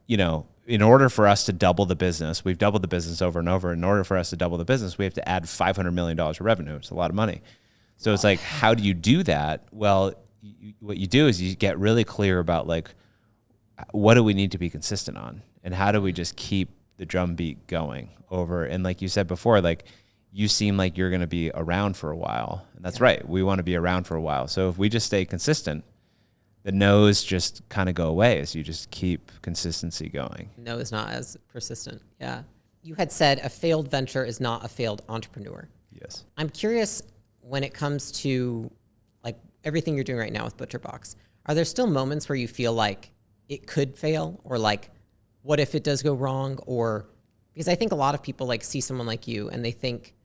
you know, in order for us to double the business, we've doubled the business over and over. In order for us to double the business, we have to add $500 million of revenue. It's a lot of money. So it's like, how do you do that? Well, what you do is you get really clear about like, what do we need to be consistent on? And how do we just keep the drumbeat going over? And like you said before, like you seem like you're going to be around for a while. And that's right. We want to be around for a while. So if we just stay consistent, the no's just kind of go away as you just keep consistency going. No is not as persistent. Yeah. You had said a failed venture is not a failed entrepreneur. Yes. I'm curious when it comes to like everything you're doing right now with ButcherBox, are there still moments where you feel like it could fail, or like, what if it does go wrong? Or because I think a lot of people like see someone like you and they think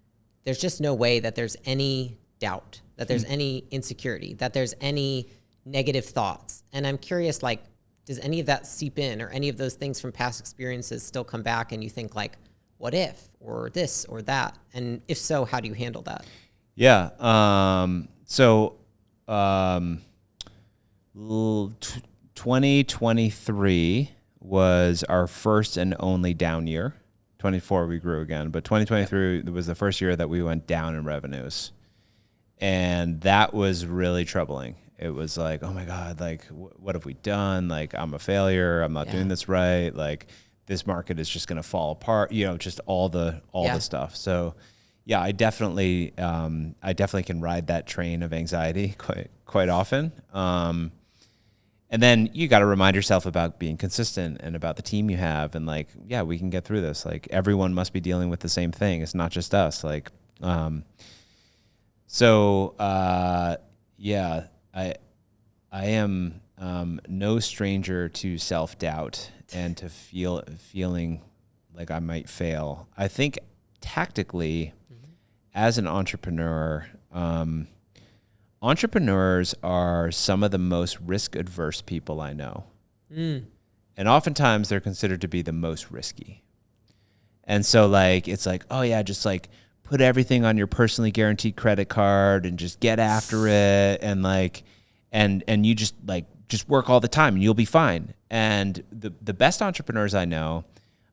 there's just no way that there's any doubt, that there's any insecurity, that there's any negative thoughts. And I'm curious, like, does any of that seep in, or any of those things from past experiences still come back and you think like, what if, or this or that? And if so, how do you handle that? Yeah. 2023 was our first and only down year. 24 we grew again, but 2023 was the first year that we went down in revenues. And that was really troubling. It was like, oh my God, like what have we done? Like I'm a failure. I'm not doing this right. Like this market is just going to fall apart, you know, just all the stuff. So yeah, I definitely can ride that train of anxiety quite often. And then you got to remind yourself about being consistent and about the team you have. And like, yeah, we can get through this. Like everyone must be dealing with the same thing. It's not just us. Like, yeah, I am no stranger to self-doubt and to feeling like I might fail. I think tactically, as an entrepreneur, entrepreneurs are some of the most risk-averse people I know. And oftentimes they're considered to be the most risky. And so like, it's like, oh yeah, just like put everything on your personally guaranteed credit card and just get after it. And like, and you just work all the time and you'll be fine. And the best entrepreneurs I know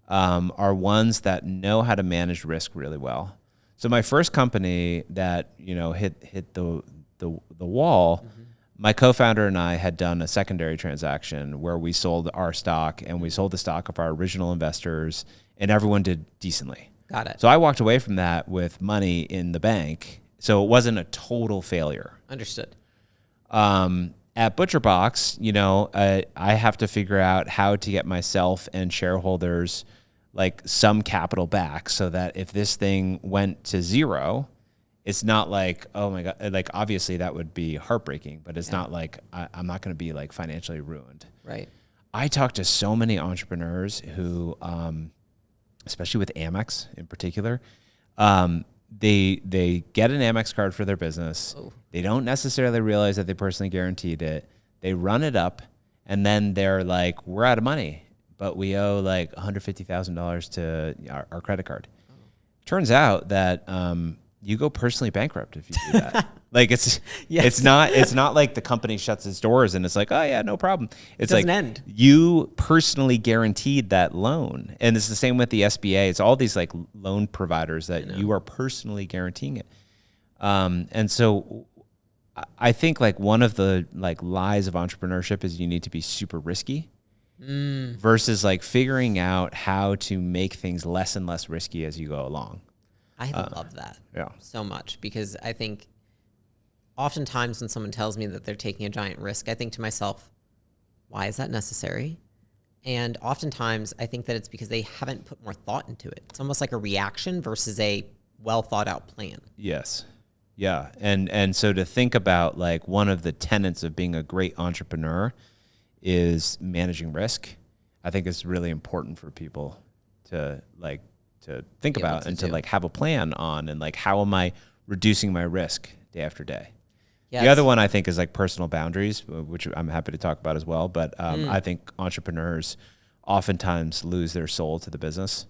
are ones that know how to manage risk really well. So my first company that, you know, hit the wall, my co-founder and I had done a secondary transaction where we sold our stock and we sold the stock of our original investors, and everyone did decently. Got it. So I walked away from that with money in the bank. So it wasn't a total failure. Understood. At ButcherBox, you know, I have to figure out how to get myself and shareholders like some capital back so that if this thing went to zero, it's not like, oh my God, like obviously that would be heartbreaking, but it's not like I'm not going to be like financially ruined. Right. I talk to so many entrepreneurs who, especially with Amex in particular, they get an Amex card for their business. Oh. They don't necessarily realize that they personally guaranteed it. They run it up and then they're like, we're out of money, but we owe like $150,000 to our credit card. Oh. Turns out that, you go personally bankrupt if you do that. Like it's not like the company shuts its doors and it's like, oh yeah, no problem. It's like end. You personally guaranteed that loan. And it's the same with the SBA. It's all these like loan providers that you are personally guaranteeing it. And so I think like one of the like lies of entrepreneurship is you need to be super risky versus like figuring out how to make things less and less risky as you go along. I love that so much, because I think oftentimes when someone tells me that they're taking a giant risk, I think to myself, why is that necessary? And oftentimes I think that it's because they haven't put more thought into it. It's almost like a reaction versus a well thought out plan. Yes. Yeah. And so to think about like one of the tenets of being a great entrepreneur is managing risk. I think it's really important for people to think about and to like have a plan on, and like, how am I reducing my risk day after day? Yeah, the other one I think is like personal boundaries, which I'm happy to talk about as well. But I think entrepreneurs oftentimes lose their soul to the business.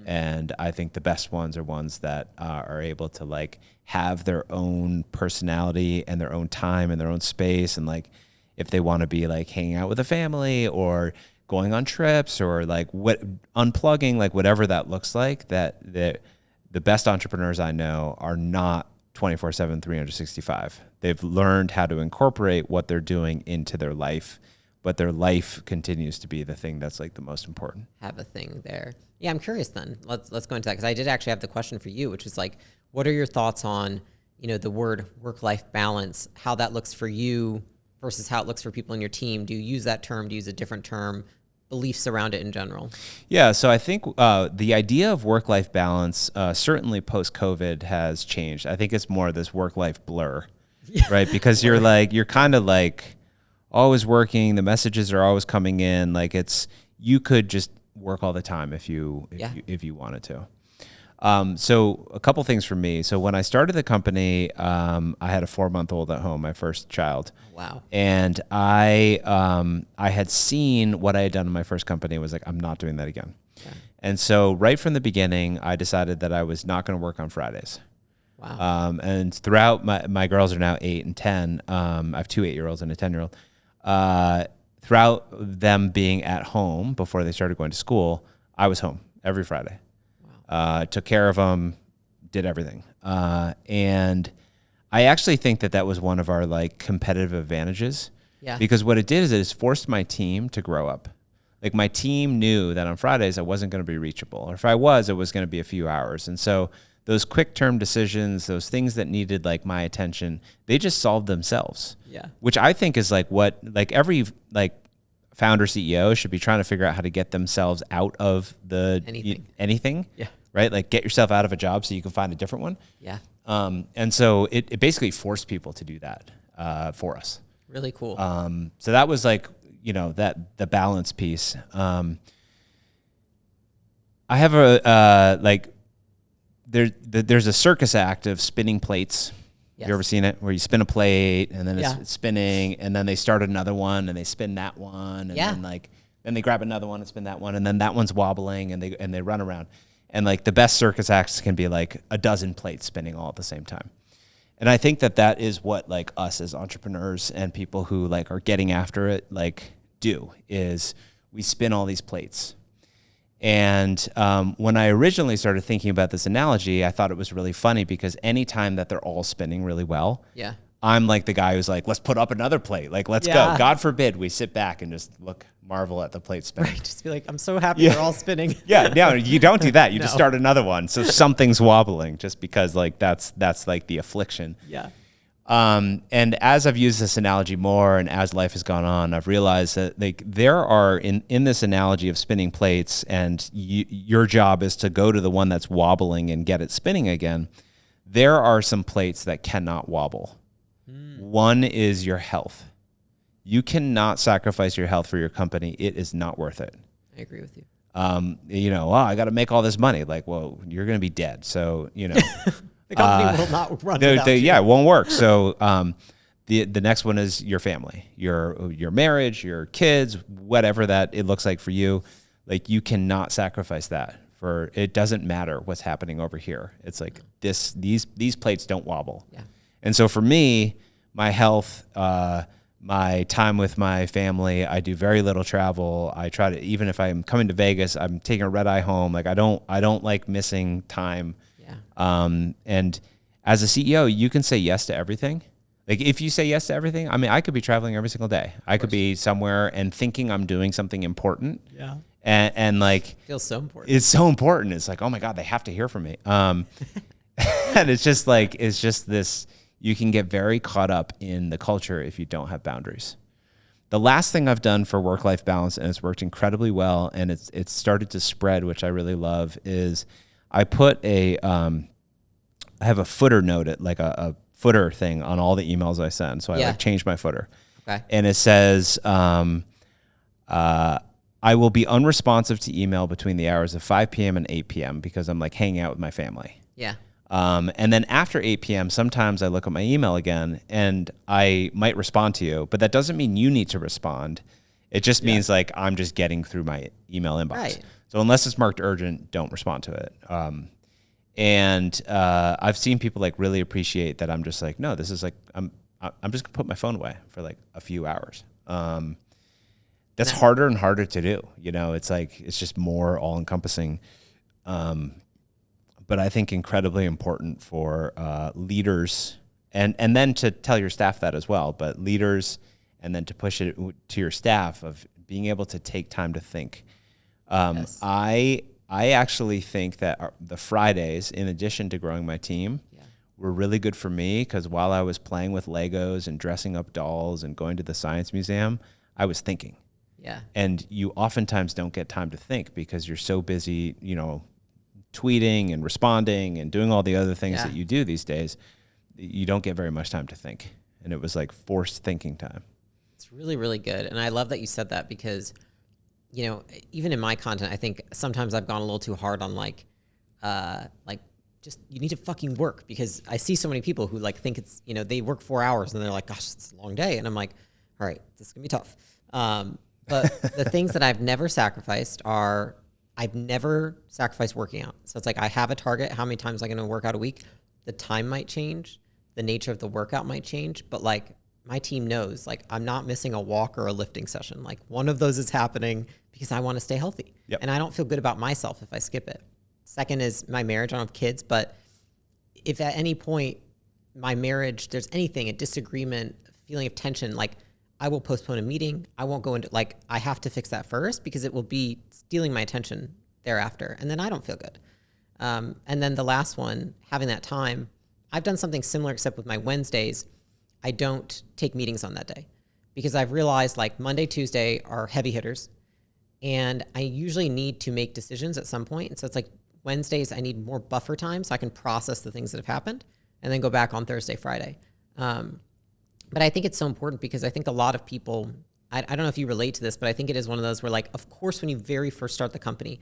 And I think the best ones are ones that are able to like have their own personality and their own time and their own space. And like, if they want to be like hanging out with a family or going on trips or like what unplugging, like whatever that looks like, that the best entrepreneurs I know are not 24/7, 365. They've learned how to incorporate what they're doing into their life, but their life continues to be the thing that's like the most important. Have a thing there. Yeah, I'm curious then. Let's go into that, because I did actually have the question for you, which is like, what are your thoughts on, the word work-life balance, how that looks for you versus how it looks for people in your team? Do you use that term? Do you use a different term? Beliefs around it in general? Yeah, so I think the idea of work-life balance, certainly post-COVID, has changed. I think it's more this work-life blur, right? Because you're kind of like always working. The messages are always coming in. Like you could just work all the time if you wanted to. So a couple things for me. So when I started the company, I had a 4-month-old at home, my first child. Wow. And I had seen what I had done in my first company. Was like, I'm not doing that again. Okay. And so right from the beginning, I decided that I was not going to work on Fridays. Wow. And throughout my girls are now 8 and 10. I have 2 8-year-olds and a 10-year-old. Throughout them being at home before they started going to school, I was home every Friday. Took care of them, did everything. And I actually think that was one of our like competitive advantages. Yeah. Because what it did is it forced my team to grow up. Like my team knew that on Fridays I wasn't going to be reachable. Or if I was, it was going to be a few hours. And so those quick term decisions, those things that needed like my attention, they just solved themselves. Yeah. Which I think is like what like every like founder CEO should be trying to figure out how to get themselves out of the anything. Yeah. Right? Like get yourself out of a job so you can find a different one. Yeah. And so it basically forced people to do that for us. Really cool. So that was like, the balance piece. I have there's a circus act of spinning plates. Yes. You ever seen it? Where you spin a plate and then it's spinning, and then they start another one and they spin that one, and then they grab another one and spin that one, and then that one's wobbling and they run around. And like the best circus acts can be like a dozen plates spinning all at the same time. And I think that is what like us as entrepreneurs and people who like are getting after it like do, is we spin all these plates. And when I originally started thinking about this analogy, I thought it was really funny because anytime that they're all spinning really well, I'm like the guy who's like, let's put up another plate. Like, let's go. God forbid we sit back and just marvel at the plate spinning. Right. Just be like, I'm so happy they're all spinning. No, you don't do that. You just start another one. So something's wobbling just because like that's like the affliction. Yeah. And as I've used this analogy more and as life has gone on, I've realized that like there are in this analogy of spinning plates, and your job is to go to the one that's wobbling and get it spinning again. There are some plates that cannot wobble. One is your health. You cannot sacrifice your health for your company. It is not worth it. I agree with you. I got to make all this money. Like, well, you're going to be dead. So, the company will not run without you. Yeah, it won't work. So the next one is your family, your marriage, your kids, whatever that it looks like for you. Like you cannot sacrifice that for, it doesn't matter what's happening over here. It's like these plates don't wobble. Yeah. And so for me, my health, my time with my family, I do very little travel. I try to, even if I'm coming to Vegas, I'm taking a red eye home. Like I don't like missing time. Yeah. And as a CEO, you can say yes to everything. Like if you say yes to everything, I mean, I could be traveling every single day. I could be somewhere and thinking I'm doing something important. Yeah. And like, feels so important. It's so important. It's like, oh my God, they have to hear from me. And it's just this, you can get very caught up in the culture if you don't have boundaries. The last thing I've done for work-life balance, and it's worked incredibly well, and it's started to spread, which I really love, is I put I have a footer note, like a footer thing on all the emails I send. So I like change my footer. Okay. And it says, I will be unresponsive to email between the hours of 5 p.m. and 8 p.m. because I'm like hanging out with my family. Yeah. And then after 8 p.m., sometimes I look at my email again and I might respond to you, but that doesn't mean you need to respond. It just means like I'm just getting through my email inbox. Right. So unless it's marked urgent, don't respond to it. And I've seen people like really appreciate that I'm just like, no, this is like, I'm just gonna put my phone away for like a few hours. That's harder and harder to do. You know, it's like, it's just more all encompassing. But I think incredibly important for leaders and then to tell your staff that as well, but leaders, and then to push it to your staff of being able to take time to think. Yes. I actually think that the Fridays, in addition to growing my team, were really good for me, because while I was playing with Legos and dressing up dolls and going to the science museum, I was thinking. Yeah. And you oftentimes don't get time to think because you're so busy, you know, tweeting and responding and doing all the other things that you do these days. You don't get very much time to think. And it was like forced thinking time. It's really, really good. And I love that you said that, because, you know, even in my content, I think sometimes I've gone a little too hard on like just, you need to fucking work, because I see so many people who like think it's, you know, they work 4 hours and they're like, gosh, it's a long day. And I'm like, all right, this is gonna be tough. But the things that I've never sacrificed are, I've never sacrificed working out. So it's like, I have a target, how many times I'm going to work out a week. The time might change. The nature of the workout might change, but like my team knows, like I'm not missing a walk or a lifting session. Like one of those is happening because I want to stay healthy. And I don't feel good about myself if I skip it. Second is my marriage. I don't have kids, but if at any point my marriage, there's anything, a disagreement, a feeling of tension, like I will postpone a meeting. I won't go into, like, I have to fix that first, because it will be stealing my attention thereafter. And then I don't feel good. And then the last one, having that time, I've done something similar, except with my Wednesdays, I don't take meetings on that day, because I've realized like Monday, Tuesday are heavy hitters, and I usually need to make decisions at some point. And so it's like Wednesdays, I need more buffer time so I can process the things that have happened and then go back on Thursday, Friday. But I think it's so important, because I think a lot of people, I don't know if you relate to this, but I think it is one of those where, like, of course, when you very first start the company,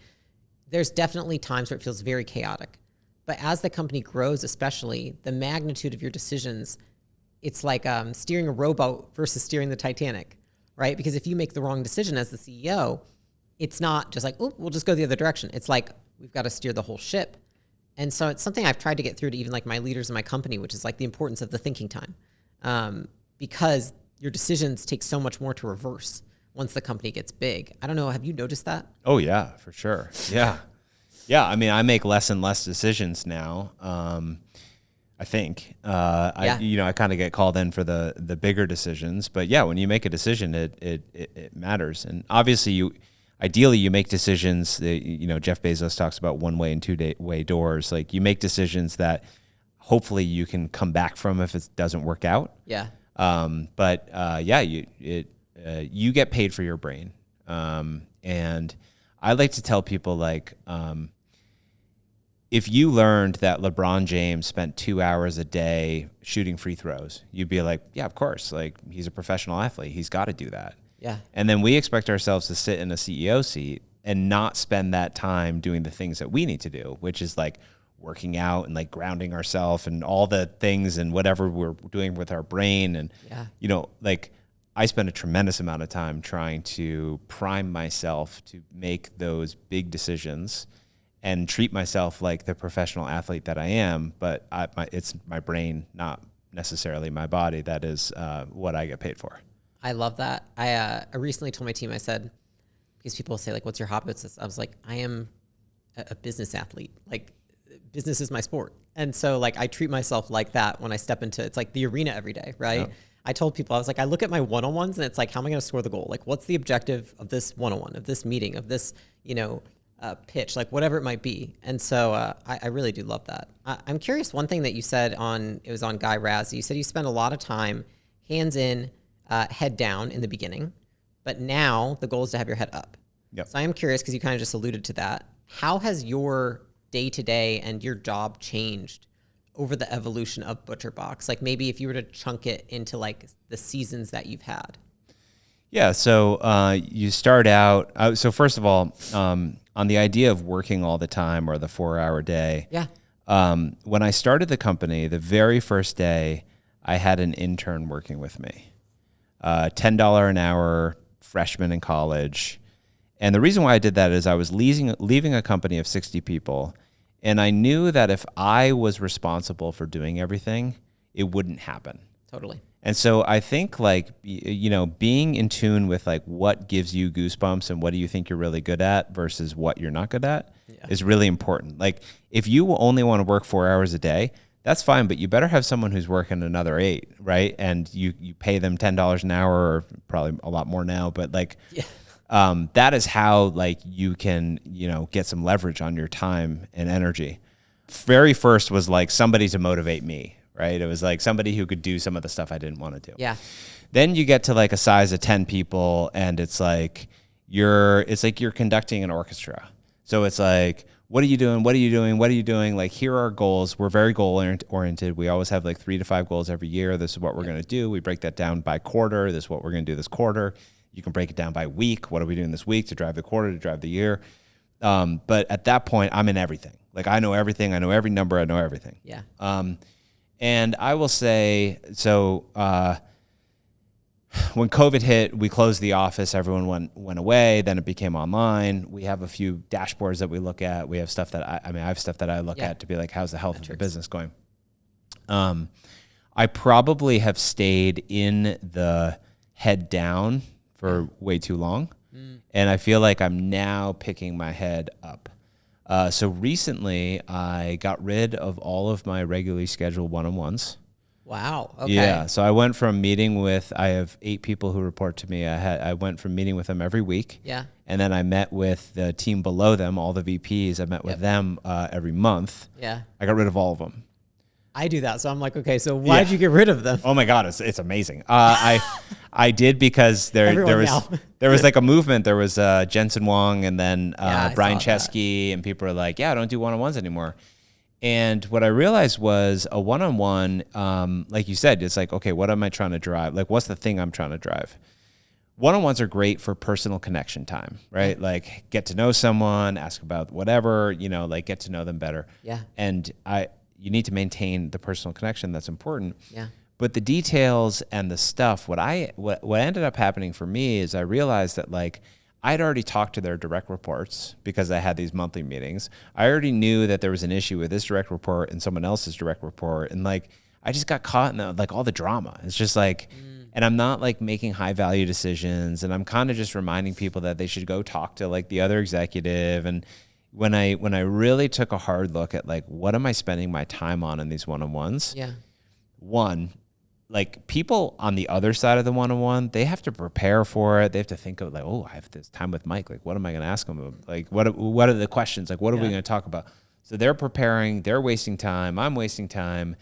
there's definitely times where it feels very chaotic. But as the company grows, especially, the magnitude of your decisions, it's like steering a rowboat versus steering the Titanic, right? Because if you make the wrong decision as the CEO, it's not just like, oh, we'll just go the other direction. It's like, we've got to steer the whole ship. And so it's something I've tried to get through to even like my leaders in my company, which is like the importance of the thinking time. Because your decisions take so much more to reverse once the company gets big. I don't know. Have you noticed that? Oh yeah, for sure. Yeah. Yeah. I mean, I make less and less decisions now. I think, I kind of get called in for the bigger decisions, but yeah, when you make a decision, it matters. And obviously ideally you make decisions that, Jeff Bezos talks about one way and two-way doors. Like you make decisions that hopefully you can come back from if it doesn't work out. Yeah. You get paid for your brain. And I like to tell people, like, if you learned that LeBron James spent 2 hours a day shooting free throws, you'd be like, yeah, of course. Like, he's a professional athlete. He's got to do that. Yeah. And then we expect ourselves to sit in a CEO seat and not spend that time doing the things that we need to do, which is like working out and like grounding ourselves and all the things and whatever we're doing with our brain. And, like I spend a tremendous amount of time trying to prime myself to make those big decisions and treat myself like the professional athlete that I am. But it's my brain, not necessarily my body. That is what I get paid for. I love that. I recently told my team, I said, because people say like, what's your hobby? I was like, I am a business athlete. Like, business is my sport. And so like, I treat myself like that when I step into, it's like the arena every day, right? Yep. I told people, I was like, I look at my one-on-ones and it's like, how am I going to score the goal? Like, what's the objective of this one-on-one, of this meeting, of this, pitch, like whatever it might be. And so I really do love that. I'm curious, one thing that you said it was on Guy Raz, you said you spend a lot of time hands in, head down in the beginning, but now the goal is to have your head up. Yep. So I am curious, because you kind of just alluded to that. How has your day-to-day and your job changed over the evolution of ButcherBox? Like maybe if you were to chunk it into like the seasons that you've had. Yeah. So you start out. So first of all, on the idea of working all the time or the 4-hour day. Yeah. When I started the company, the very first day, I had an intern working with me, $10 an hour, freshman in college. And the reason why I did that is I was leaving a company of 60 people. And I knew that if I was responsible for doing everything, it wouldn't happen. Totally. And so I think like, you know, being in tune with like what gives you goosebumps and what do you think you're really good at versus what you're not good at is really important. Like if you only want to work 4 hours a day, that's fine, but you better have someone who's working another 8, right? And you pay them $10 an hour, or probably a lot more now, but like, that is how like you can, you know, get some leverage on your time and energy. Very first was like somebody to motivate me, right? It was like somebody who could do some of the stuff I didn't want to do. Yeah. Then you get to like a size of 10 people and it's like you're conducting an orchestra. So it's like, what are you doing? What are you doing? What are you doing? Like, here are our goals. We're very goal oriented. We always have like 3 to 5 goals every year. This is what we're going to do. We break that down by quarter. This is what we're going to do this quarter. You can break it down by week. What are we doing this week to drive the quarter, to drive the year? But at that point, I'm in everything. Like, I know everything. I know every number. I know everything. Yeah. And I will say, so when COVID hit, we closed the office. Everyone went away. Then it became online. We have a few dashboards that we look at. We have stuff that I have stuff that I look at to be like, how's the health of the business going? I probably have stayed in the head down for way too long. And I feel like I'm now picking my head up. So recently I got rid of all of my regularly scheduled one-on-ones. Wow. Okay. Yeah. So I went from meeting with, I have 8 people who report to me. I went from meeting with them every week. Yeah. And then I met with the team below them, all the VPs. I met with them every month. Yeah. I got rid of all of them. I do that. So I'm like, okay, so why'd you get rid of them? Oh my God, it's amazing. I did because there was like a movement. There was Jensen Wong and then Brian Chesky, and people were like, yeah, I don't do one-on-ones anymore. And what I realized was a one-on-one, like you said, it's like, okay, what am I trying to drive? Like, what's the thing I'm trying to drive? One-on-ones are great for personal connection time, right? Like, get to know someone, ask about whatever, you know, like get to know them better. Yeah. And you need to maintain the personal connection. That's important. Yeah. But the details and the stuff, what ended up happening for me is I realized that like I'd already talked to their direct reports because I had these monthly meetings. I already knew that there was an issue with this direct report and someone else's direct report. And like, I just got caught in like all the drama. It's just like, and I'm not like making high value decisions. And I'm kind of just reminding people that they should go talk to like the other executive. And when I really took a hard look at like, what am I spending my time on in these one-on-ones? Yeah. One, like people on the other side of the one-on-one, they have to prepare for it. They have to think of like, oh, I have this time with Mike. Like, what am I going to ask him? Like, what are the questions? Like, what are we going to talk about? So they're preparing, they're wasting time. I'm wasting time.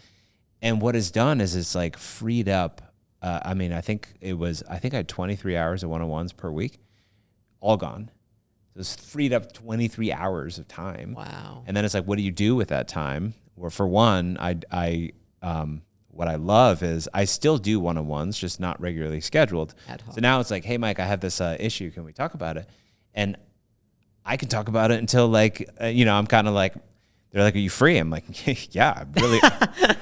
And what is done is it's like freed up. I mean, I think I had 23 hours of one-on-ones per week, all gone. So it's freed up 23 hours of time. Wow. And then it's like, what do you do with that time? Well, for one, what I love is I still do one-on-ones, just not regularly scheduled. So now it's like, hey, Mike, I have this issue. Can we talk about it? And I can talk about it until like, I'm kind of like, they're like, are you free? I'm like, yeah,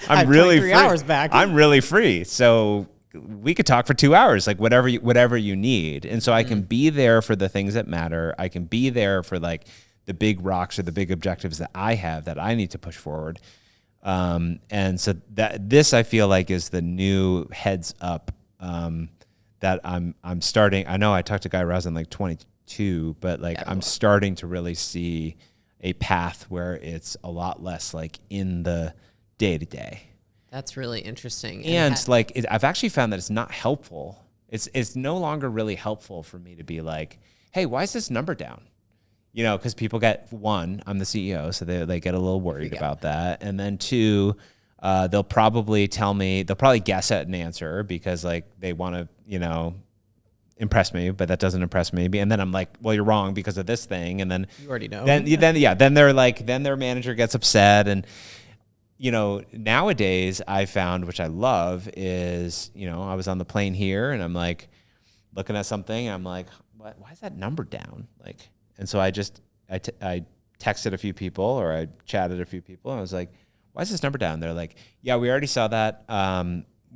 I'm really free. Hours back. I'm really free. So we could talk for 2 hours, like whatever you need. And so I can be there for the things that matter. I can be there for like the big rocks or the big objectives that I have that I need to push forward. And so this I feel like is the new heads up that I'm starting. I know I talked to Guy Raz in like 22, but like I'm starting to really see a path where it's a lot less like in the day to day. That's really interesting. And I've actually found that it's not helpful. It's no longer really helpful for me to be like, hey, why is this number down? You know, because people get, one, I'm the CEO, so they get a little worried about that. And then two, they'll probably guess at an answer because like they want to, impress me, but that doesn't impress me. And then I'm like, well, you're wrong because of this thing. And then you already know. Then they're like, then their manager gets upset. And, nowadays I found, which I love, is, I was on the plane here and I'm like looking at something and I'm like, why is that number down? Like, and so I texted a few people or I chatted a few people and I was like, why is this number down? They're like, yeah, we already saw that.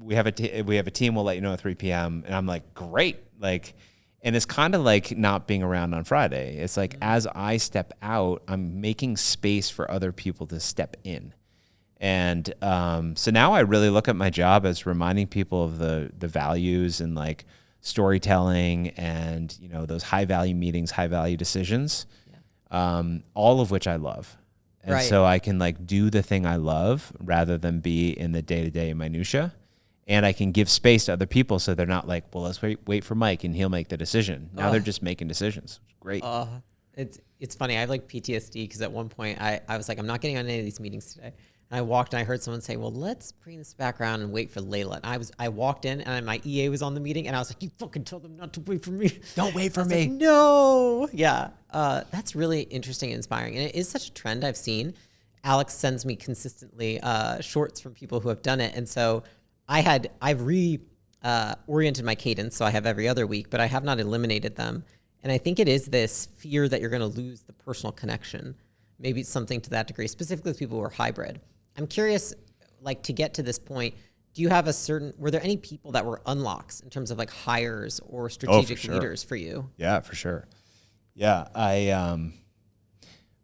We have a team. We'll let you know at 3 p.m. And I'm like, great. Like, and it's kind of like not being around on Friday. It's like, as I step out, I'm making space for other people to step in. And so now I really look at my job as reminding people of the values and like storytelling and, you know, those high value meetings, high value decisions, all of which I love. And Right. so I can like do the thing I love rather than be in the day-to-day minutia. And I can give space to other people so they're not like, well, let's wait for Mike and he'll make the decision. Now they're just making decisions. Great. It's funny. I have like PTSD because at one point I was like, I'm not getting on any of these meetings today. And I walked and I heard someone say, well, let's bring this background and wait for Layla. And I walked in and my EA was on the meeting and I was like, you fucking told them not to wait for me. Don't wait for me. Like, no. Yeah. That's really interesting and inspiring. And it is such a trend I've seen. Alex sends me consistently shorts from people who have done it. And so I've oriented my cadence. So I have every other week, but I have not eliminated them. And I think it is this fear that you're going to lose the personal connection. Maybe it's something to that degree, specifically with people who are hybrid. I'm curious, like to get to this point, do you have were there any people that were unlocks in terms of like hires or strategic leaders for you? Yeah, for sure. Yeah,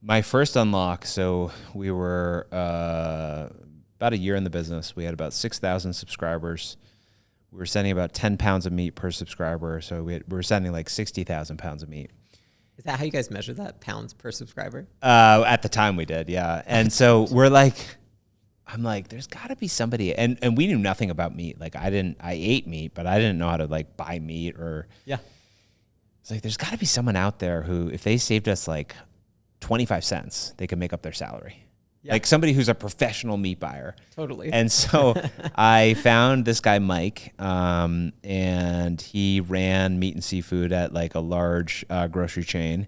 my first unlock, so we were about a year in the business. We had about 6,000 subscribers. We were sending about 10 pounds of meat per subscriber. So we were sending like 60,000 pounds of meat. Is that how you guys measure that, pounds per subscriber? At the time we did, yeah. And so I'm like, there's got to be somebody, and we knew nothing about meat. Like I ate meat, but I didn't know how to like buy meat or. Yeah. It's like there's got to be someone out there who, if they saved us like 25 cents, they could make up their salary. Yeah. Like somebody who's a professional meat buyer. Totally. And so I found this guy, Mike, and he ran meat and seafood at like a large grocery chain.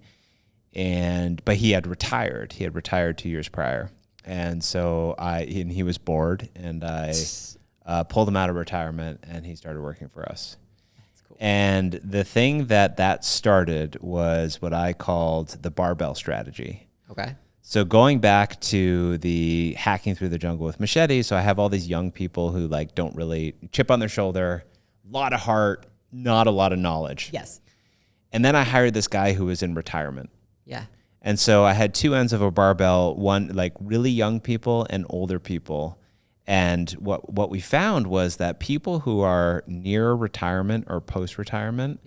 But he had retired. He had retired 2 years prior. And so he was bored, and I pulled him out of retirement, and he started working for us. That's cool. And the thing that started was what I called the barbell strategy. Okay. So going back to the hacking through the jungle with machete, so I have all these young people who like don't really chip on their shoulder, a lot of heart, not a lot of knowledge. Yes. And then I hired this guy who was in retirement. Yeah. And so I had two ends of a barbell, one like really young people and older people. And what we found was that people who are near retirement or post-retirement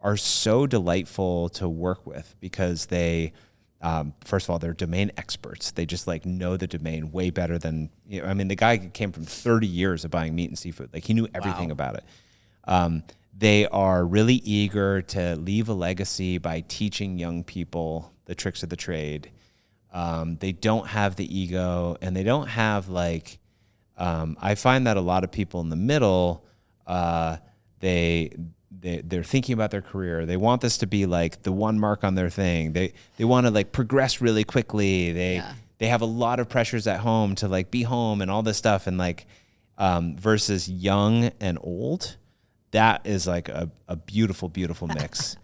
are so delightful to work with because they, first of all, they're domain experts. They just like know the domain way better than, you know, I mean, the guy came from 30 years of buying meat and seafood. Like he knew everything about it. They are really eager to leave a legacy by teaching young people the tricks of the trade. They don't have the ego, and they don't have like, I find that a lot of people in the middle, they're thinking about their career. They want this to be like the one mark on their thing. They want to like progress really quickly. They have a lot of pressures at home to like be home and all this stuff. And like, versus young and old, that is like a beautiful, beautiful mix.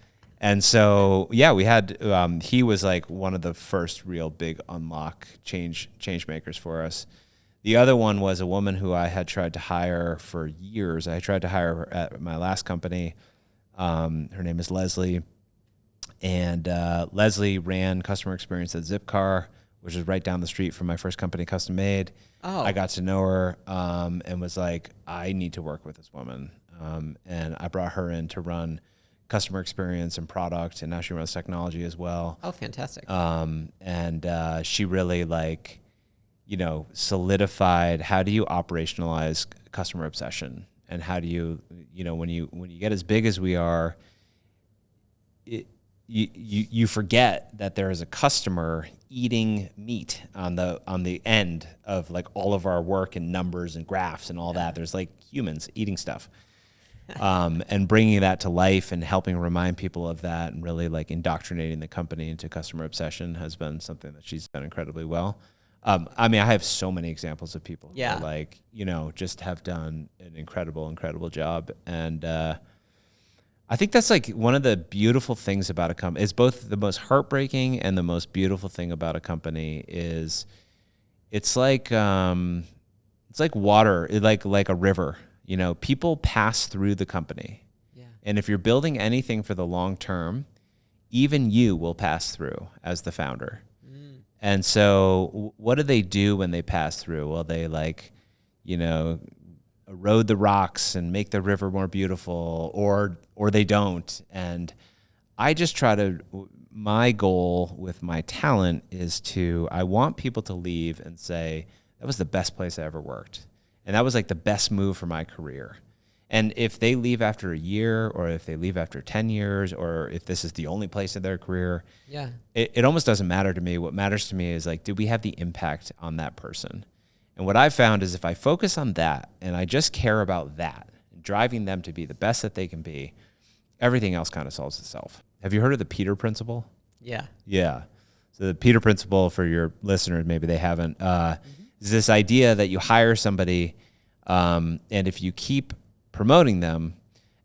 And so, yeah, we had, he was like one of the first real big unlock change makers for us. The other one was a woman who I had tried to hire for years. I tried to hire her at my last company. Her name is Leslie. And Leslie ran customer experience at Zipcar, which is right down the street from my first company, Custom Made. Oh. I got to know her and was like, I need to work with this woman. And I brought her in to run customer experience and product, and now she runs technology as well. Oh, fantastic. And she really like, you know, solidified how do you operationalize customer obsession, and how do you, you know, when you get as big as we are, you forget that there is a customer eating meat on the end of like all of our work and numbers and graphs and all that. There's like humans eating stuff. And bringing that to life and helping remind people of that and really like indoctrinating the company into customer obsession has been something that she's done incredibly well. I mean, I have so many examples of people who are like, you know, just have done an incredible, incredible job. And I think that's like one of the beautiful things about a company. It's both the most heartbreaking and the most beautiful thing about a company is it's like water, like a river. You know, people pass through the company. Yeah. And if you're building anything for the long term, even you will pass through as the founder. And so what do they do when they pass through? Well, they erode the rocks and make the river more beautiful, or they don't. And I just my goal with my talent is I want people to leave and say, that was the best place I ever worked. And that was like the best move for my career. And if they leave after a year, or if they leave after 10 years, or if this is the only place in their career, it almost doesn't matter to me. What matters to me is like, did we have the impact on that person? And what I've found is if I focus on that and I just care about that, driving them to be the best that they can be, everything else kind of solves itself. Have you heard of the Peter Principle? Yeah. Yeah. So the Peter Principle, for your listeners, maybe they haven't, is this idea that you hire somebody, and if you keep promoting them,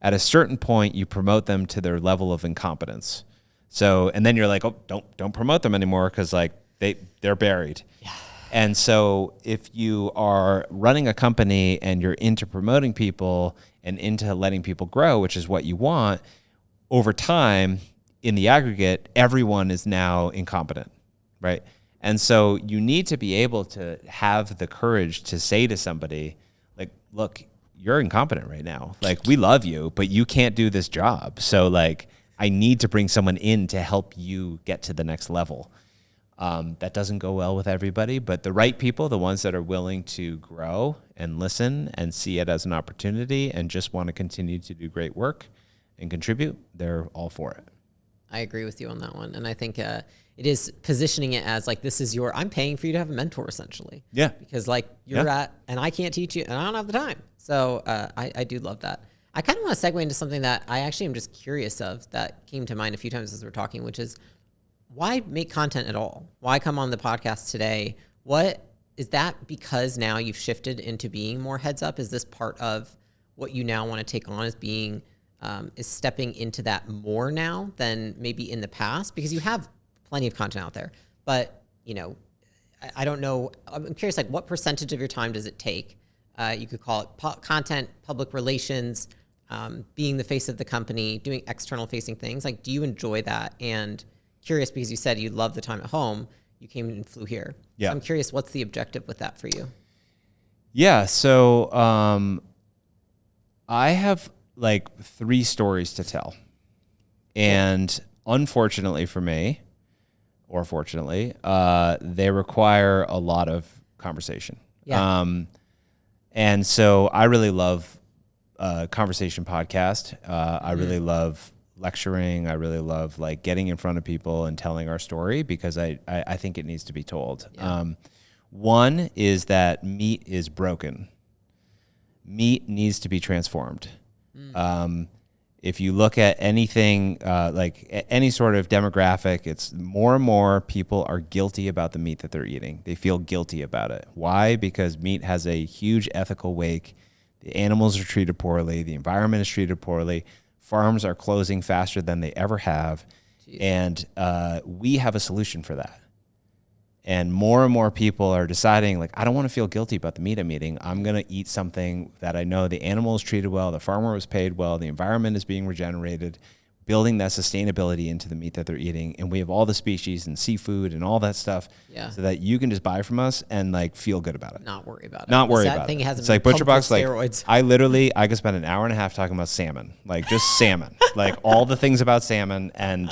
at a certain point, you promote them to their level of incompetence. So, and then you're like, oh, don't promote them anymore, because like they're buried. Yeah. And so if you are running a company and you're into promoting people and into letting people grow, which is what you want, over time, in the aggregate, everyone is now incompetent, right? And so you need to be able to have the courage to say to somebody, like, look, you're incompetent right now. Like, we love you, but you can't do this job. So like, I need to bring someone in to help you get to the next level. That doesn't go well with everybody, but the right people, the ones that are willing to grow and listen and see it as an opportunity and just want to continue to do great work and contribute, they're all for it. I agree with you on that one. And I think it is positioning it as like, this is I'm paying for you to have a mentor, essentially. Yeah. Because like and I can't teach you and I don't have the time. So I do love that. I kind of want to segue into something that I actually am just curious of that came to mind a few times as we're talking, which is, why make content at all? Why come on the podcast today? What is that, because now you've shifted into being more heads up? Is this part of what you now want to take on as being, is stepping into that more now than maybe in the past? Because you have plenty of content out there, but I don't know. I'm curious, like, what percentage of your time does it take? You could call it content, public relations, being the face of the company, doing external facing things. Like, do you enjoy that? And curious, because you said you love the time at home, you came and flew here. Yeah. So I'm curious, what's the objective with that for you? Yeah. So I have like 3 stories to tell. And unfortunately for me, or fortunately, they require a lot of conversation. Yeah. And so I really love conversation podcast. I really love lecturing. I really love like getting in front of people and telling our story, because I think it needs to be told. Yeah. One is that meat is broken. Meat needs to be transformed. If you look at anything, like any sort of demographic, it's more and more people are guilty about the meat that they're eating. They feel guilty about it. Why? Because meat has a huge ethical wake. The animals are treated poorly. The environment is treated poorly. Farms are closing faster than they ever have. Jeez. And we have a solution for that. And more people are deciding, like, I don't want to feel guilty about the meat I'm eating. I'm going to eat something that I know the animal is treated well, the farmer was paid well, the environment is being regenerated, building that sustainability into the meat that they're eating. And we have all the species and seafood and all that stuff, so that you can just buy from us and like feel good about it. Not worry about it. Not worry about it. Hasn't it's like ButcherBox. Like, I could spend an hour and a half talking about salmon, like just salmon, like all the things about salmon. And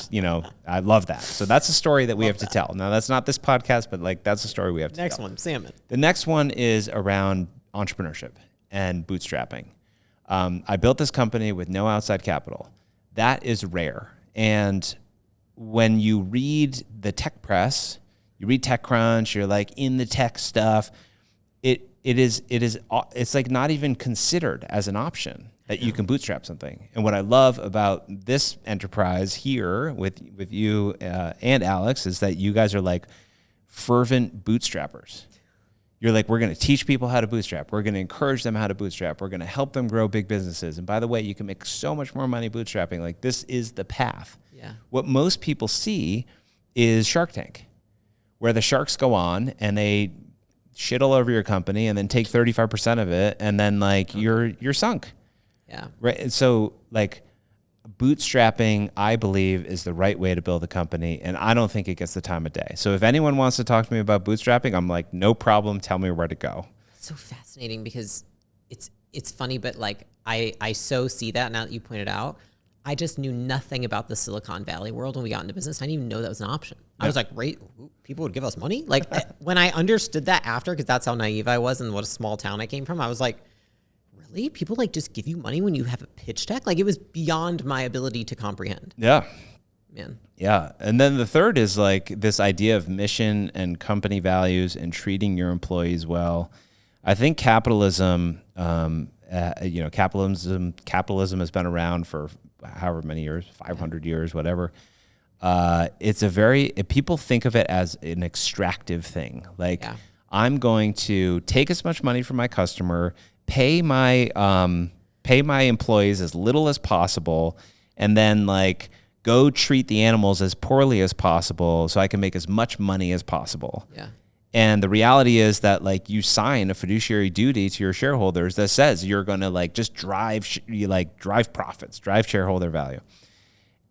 I love that. So that's a story that we have to tell. Now that's not this podcast, but like that's a story we have to tell. Next one, salmon. The next one is around entrepreneurship and bootstrapping. I built this company with no outside capital. That is rare. And when you read the tech press, you read TechCrunch, you're like in the tech stuff, it's like not even considered as an option that you can bootstrap something. And what I love about this enterprise here with you and Alex is that you guys are like fervent bootstrappers. You're like, we're going to teach people how to bootstrap. We're going to encourage them how to bootstrap. We're going to help them grow big businesses. And by the way, you can make so much more money bootstrapping. Like, this is the path. Yeah. What most people see is Shark Tank, where the sharks go on and they shit all over your company and then take 35% of it. And then like you're sunk. Yeah. Right. And so like bootstrapping, I believe, is the right way to build a company, and I don't think it gets the time of day. So if anyone wants to talk to me about bootstrapping, I'm like, no problem. Tell me where to go. It's so fascinating because it's funny, but like I so see that now that you pointed out. I just knew nothing about the Silicon Valley world when we got into business. I didn't even know that was an option. Yeah. I was like, right, people would give us money? Like when I understood that after, because that's how naive I was and what a small town I came from, I was like, really? People like just give you money when you have a pitch deck? Like it was beyond my ability to comprehend. Yeah. Man. Yeah. And then the third is like this idea of mission and company values and treating your employees well. I think capitalism, capitalism has been around for however many years, 500 years, whatever. People think of it as an extractive thing. Like I'm going to take as much money from my customer, pay my employees as little as possible, and then like go treat the animals as poorly as possible so I can make as much money as possible. Yeah. And the reality is that like you sign a fiduciary duty to your shareholders that says you're going to like just drive profits, drive shareholder value.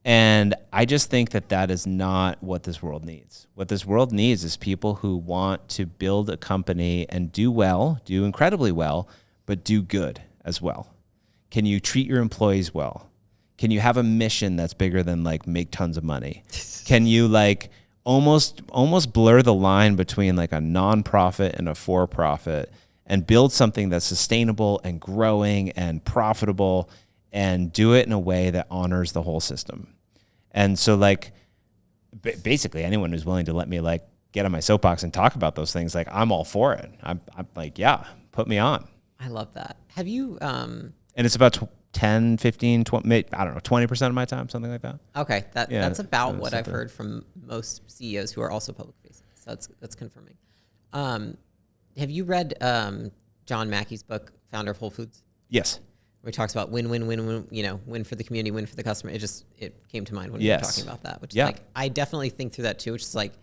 And I just think that is not what this world needs. What this world needs is people who want to build a company and do incredibly well, but do good as well. Can you treat your employees well? Can you have a mission that's bigger than like make tons of money? Can you like almost blur the line between like a nonprofit and a for-profit and build something that's sustainable and growing and profitable and do it in a way that honors the whole system? And so like basically anyone who's willing to let me like get on my soapbox and talk about those things, like I'm all for it. I'm like, yeah, put me on. I love that. Have you, and it's about 10, 15, 20, I don't know, 20% of my time, something like that. Okay. That's about what I've heard from most CEOs who are also public facing. So that's confirming. Have you read John Mackey's book, Founder of Whole Foods? Yes. Where he talks about win, win for the community, win for the customer. It came to mind when you were talking about that, which is like, I definitely think through that too, which is like,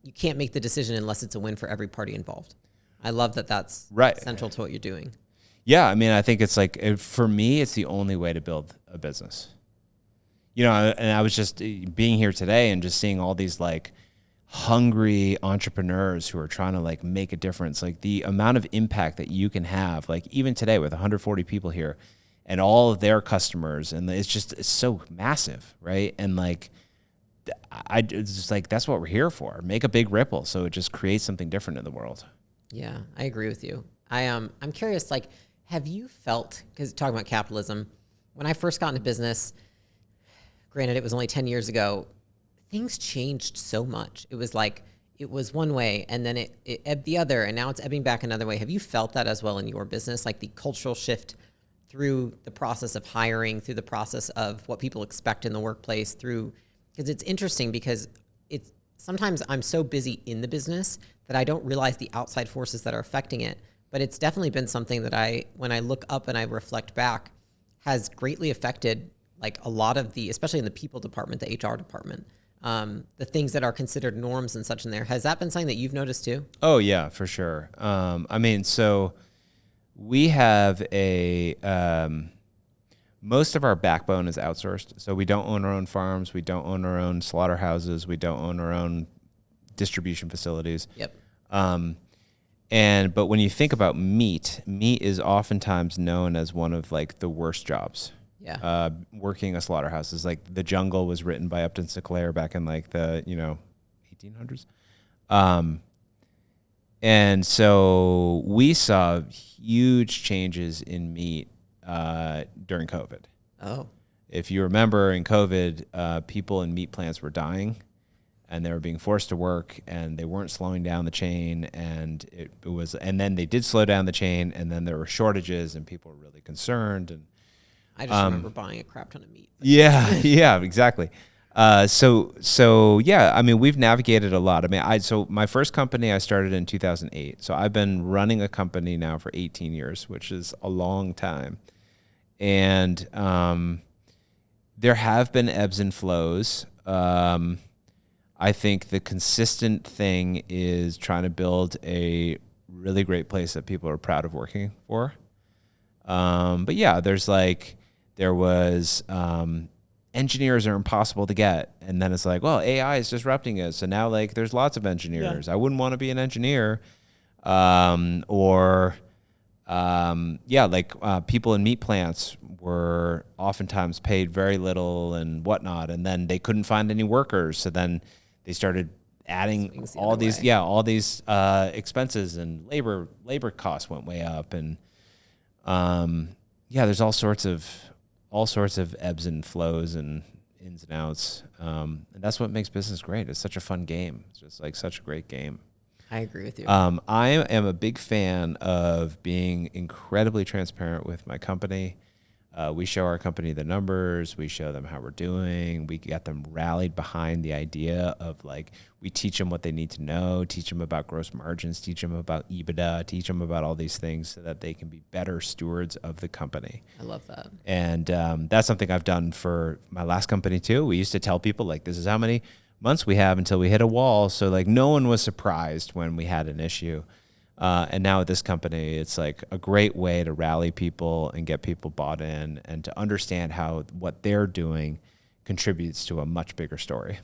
you can't make the decision unless it's a win for every party involved. I love that that's central to what you're doing. Yeah, I mean, I think it's like, for me, it's the only way to build a business. You know, and I was just being here today and just seeing all these like hungry entrepreneurs who are trying to like make a difference. Like the amount of impact that you can have, like even today with 140 people here and all of their customers, and it's so massive, right? And like, it's just like, that's what we're here for. Make a big ripple so it just creates something different in the world. Yeah, I agree with you. I'm curious, like, have you felt, because talking about capitalism, when I first got into business, granted it was only 10 years ago, things changed so much. It was like, it was one way and then it ebbed the other and now it's ebbing back another way. Have you felt that as well in your business? Like the cultural shift through the process of hiring, through the process of what people expect in the workplace, because it's interesting because sometimes I'm so busy in the business that I don't realize the outside forces that are affecting it. But it's definitely been something that when I look up and I reflect back, has greatly affected like a lot of especially in the people department, the HR department, the things that are considered norms and such in there. Has that been something that you've noticed too? Oh yeah, for sure. I mean, so we have most of our backbone is outsourced. So we don't own our own farms. We don't own our own slaughterhouses. We don't own our own distribution facilities. Yep. But when you think about meat is oftentimes known as one of like the worst jobs. Yeah. Working a slaughterhouse is like The Jungle was written by Upton Sinclair back in like the 1800s. And so we saw huge changes in meat during COVID. Oh. If you remember in COVID, people in meat plants were dying. And they were being forced to work, and they weren't slowing down the chain, and and then they did slow down the chain, and then there were shortages, and people were really concerned. And I just remember buying a crap ton of meat. Yeah, exactly. So yeah, I mean, we've navigated a lot. I mean, so my first company I started in 2008. So I've been running a company now for 18 years, which is a long time, and there have been ebbs and flows. I think the consistent thing is trying to build a really great place that people are proud of working for. But yeah, there's there was engineers are impossible to get. And then it's like, well, AI is disrupting us. So now like there's lots of engineers. I wouldn't want to be an engineer. People in meat plants were oftentimes paid very little and whatnot. And then they couldn't find any workers. So then they started adding all these expenses, and labor costs went way up. And there's all sorts of ebbs and flows and ins and outs. And that's what makes business great. It's such a fun game. It's just like such a great game. I agree with you. I am a big fan of being incredibly transparent with my company. We show our company the numbers. We show them how we're doing. We get them rallied behind the idea of like, we teach them what they need to know, teach them about gross margins, teach them about EBITDA, teach them about all these things so that they can be better stewards of the company. I love that. And that's something I've done for my last company too. We used to tell people like, this is how many months we have until we hit a wall. So like no one was surprised when we had an issue. And now at this company, it's like a great way to rally people and get people bought in and to understand how what they're doing contributes to a much bigger story.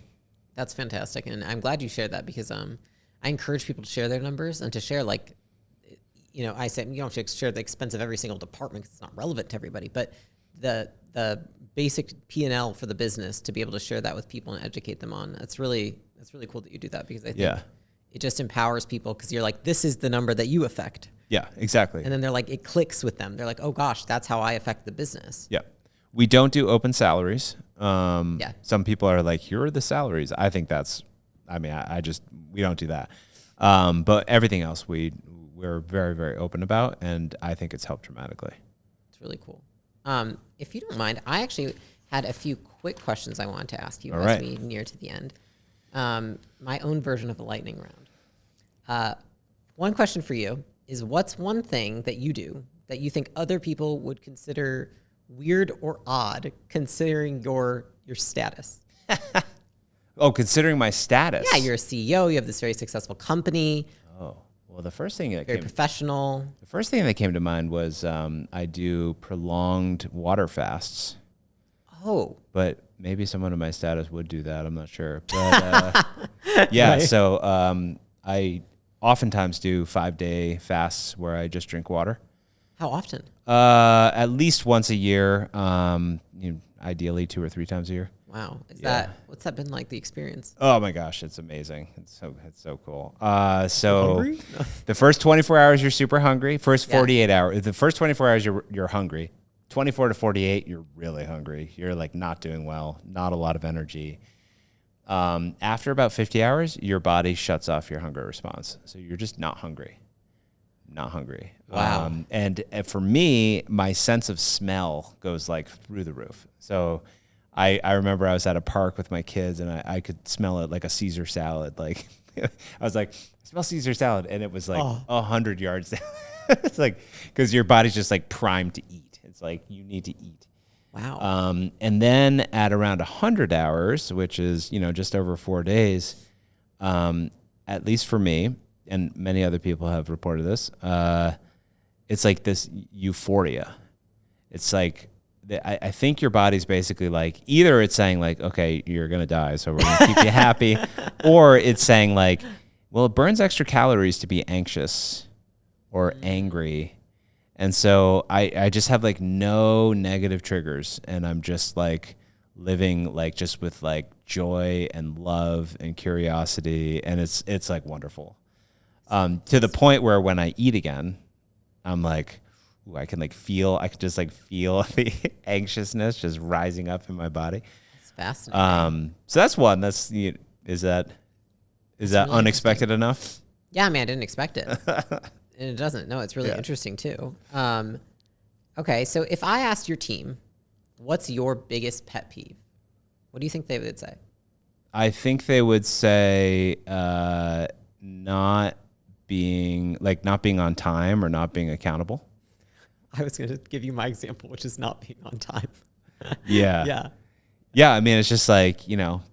That's fantastic. And I'm glad you shared that because I encourage people to share their numbers and to share like, I said, you don't have to share the expense of every single department because it's not relevant to everybody, but the basic P&L for the business to be able to share that with people and educate them on. That's really cool that you do that because I think it just empowers people because you're like, this is the number that you affect. Yeah, exactly. And then they're like, it clicks with them. They're like, oh gosh, that's how I affect the business. Yeah. We don't do open salaries. Some people are like, here are the salaries. I think we don't do that. But everything else we're very, very open about. And I think it's helped dramatically. It's really cool. If you don't mind, I actually had a few quick questions I wanted to ask you as we near to the end. My own version of a lightning round. One question for you is, what's one thing that you do that you think other people would consider weird or odd considering your status? Oh, considering my status? Yeah, you're a CEO. You have this very successful company. Oh, well, the first thing that very professional. The first thing that came to mind was I do prolonged water fasts. Oh. But maybe someone in my status would do that. I'm not sure. But right. So I oftentimes do 5-day fasts where I just drink water. How often? At least once a year. Ideally 2 or 3 times a year. Wow. What's that been like, the experience? Oh my gosh, it's amazing. It's so cool. The first 24 hours you're super hungry. First 48 hours. The first 24 hours you're hungry. 24 to 48, you're really hungry. You're like not doing well, not a lot of energy. After about 50 hours, your body shuts off your hunger response. So you're just not hungry. Wow. And for me, my sense of smell goes like through the roof. So I remember I was at a park with my kids and I could smell it like a Caesar salad. Like I was like, I smell Caesar salad. And it was like 100 yards down. It's like, because your body's just like primed to eat. It's like you need to eat. Wow. And then at around 100 hours, which is, just over 4 days, at least for me, and many other people have reported this, it's like this euphoria. It's like, I think your body's basically like, either it's saying like, okay, you're going to die, so we're going to keep you happy, or it's saying like, well, it burns extra calories to be anxious or angry. And so I just have like no negative triggers, and I'm just like living like just with like joy and love and curiosity, and it's like wonderful. To the point where when I eat again, I'm like, ooh, I can just like feel the anxiousness just rising up in my body. It's fascinating. So that's one. Is that really unexpected enough? Yeah, I mean, I didn't expect it. And it doesn't. No, it's really interesting too. Okay, so if I asked your team, what's your biggest pet peeve? What do you think they would say? I think they would say not being on time or not being accountable. I was going to give you my example, which is not being on time. Yeah. I mean, it's just like,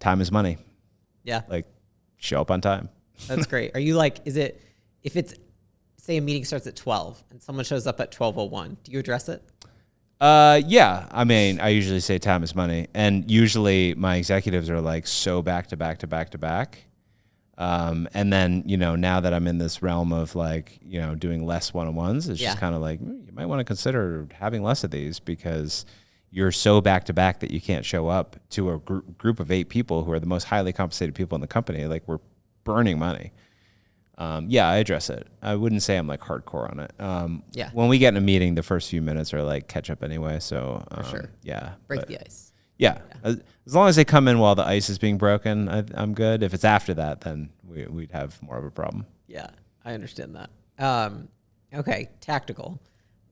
time is money. Yeah. Like, show up on time. That's great. Are you like, if it's, say a meeting starts at 12 and someone shows up at 12:01, do you address it? Yeah. I mean, I usually say time is money, and usually my executives are like so back to back to back to back. And then, now that I'm in this realm of like, doing less one-on-ones, it's just kind of like, you might want to consider having less of these because you're so back to back that you can't show up to a group of 8 people who are the most highly compensated people in the company. Like we're burning money. Yeah, I address it. I wouldn't say I'm like hardcore on it. When we get in a meeting, the first few minutes are like catch up anyway. So For sure. Yeah. Break the ice. Yeah. As long as they come in while the ice is being broken, I'm good. If it's after that, then we'd have more of a problem. Yeah, I understand that. Okay, tactical.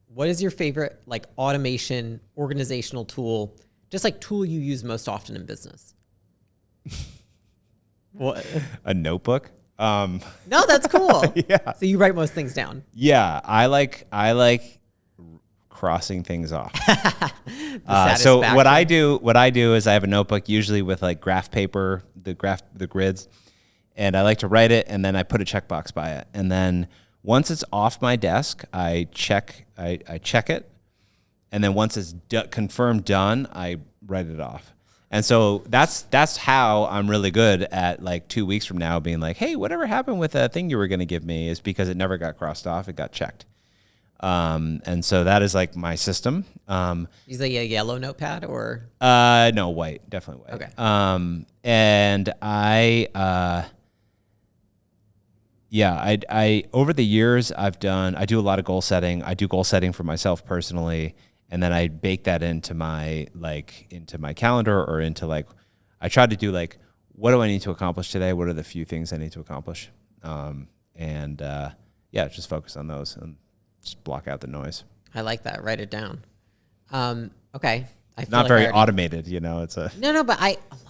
What is your favorite like automation organizational tool? Just like tool you use most often in business? What? A notebook. No, that's cool. Yeah. So you write most things down. Yeah, I like crossing things off. So Satisfaction. what I do is I have a notebook usually with like graph paper, the grids, and I like to write it and then I put a checkbox by it. And then once it's off my desk, I check it. And then once it's confirmed done, I write it off. And so that's how I'm really good at like 2 weeks from now being like, hey, whatever happened with that thing you were going to give me is because it never got crossed off. It got checked. And so that is like my system. Use a yellow notepad or? No, white, definitely white. Okay. And I over the years I do a lot of goal setting. I do goal setting for myself personally. And then I bake that into my calendar or into like, I try to do like, what do I need to accomplish today? What are the few things I need to accomplish? Just focus on those and just block out the noise. I like that. Write it down. Okay. I feel Not like very automated, it's a No, but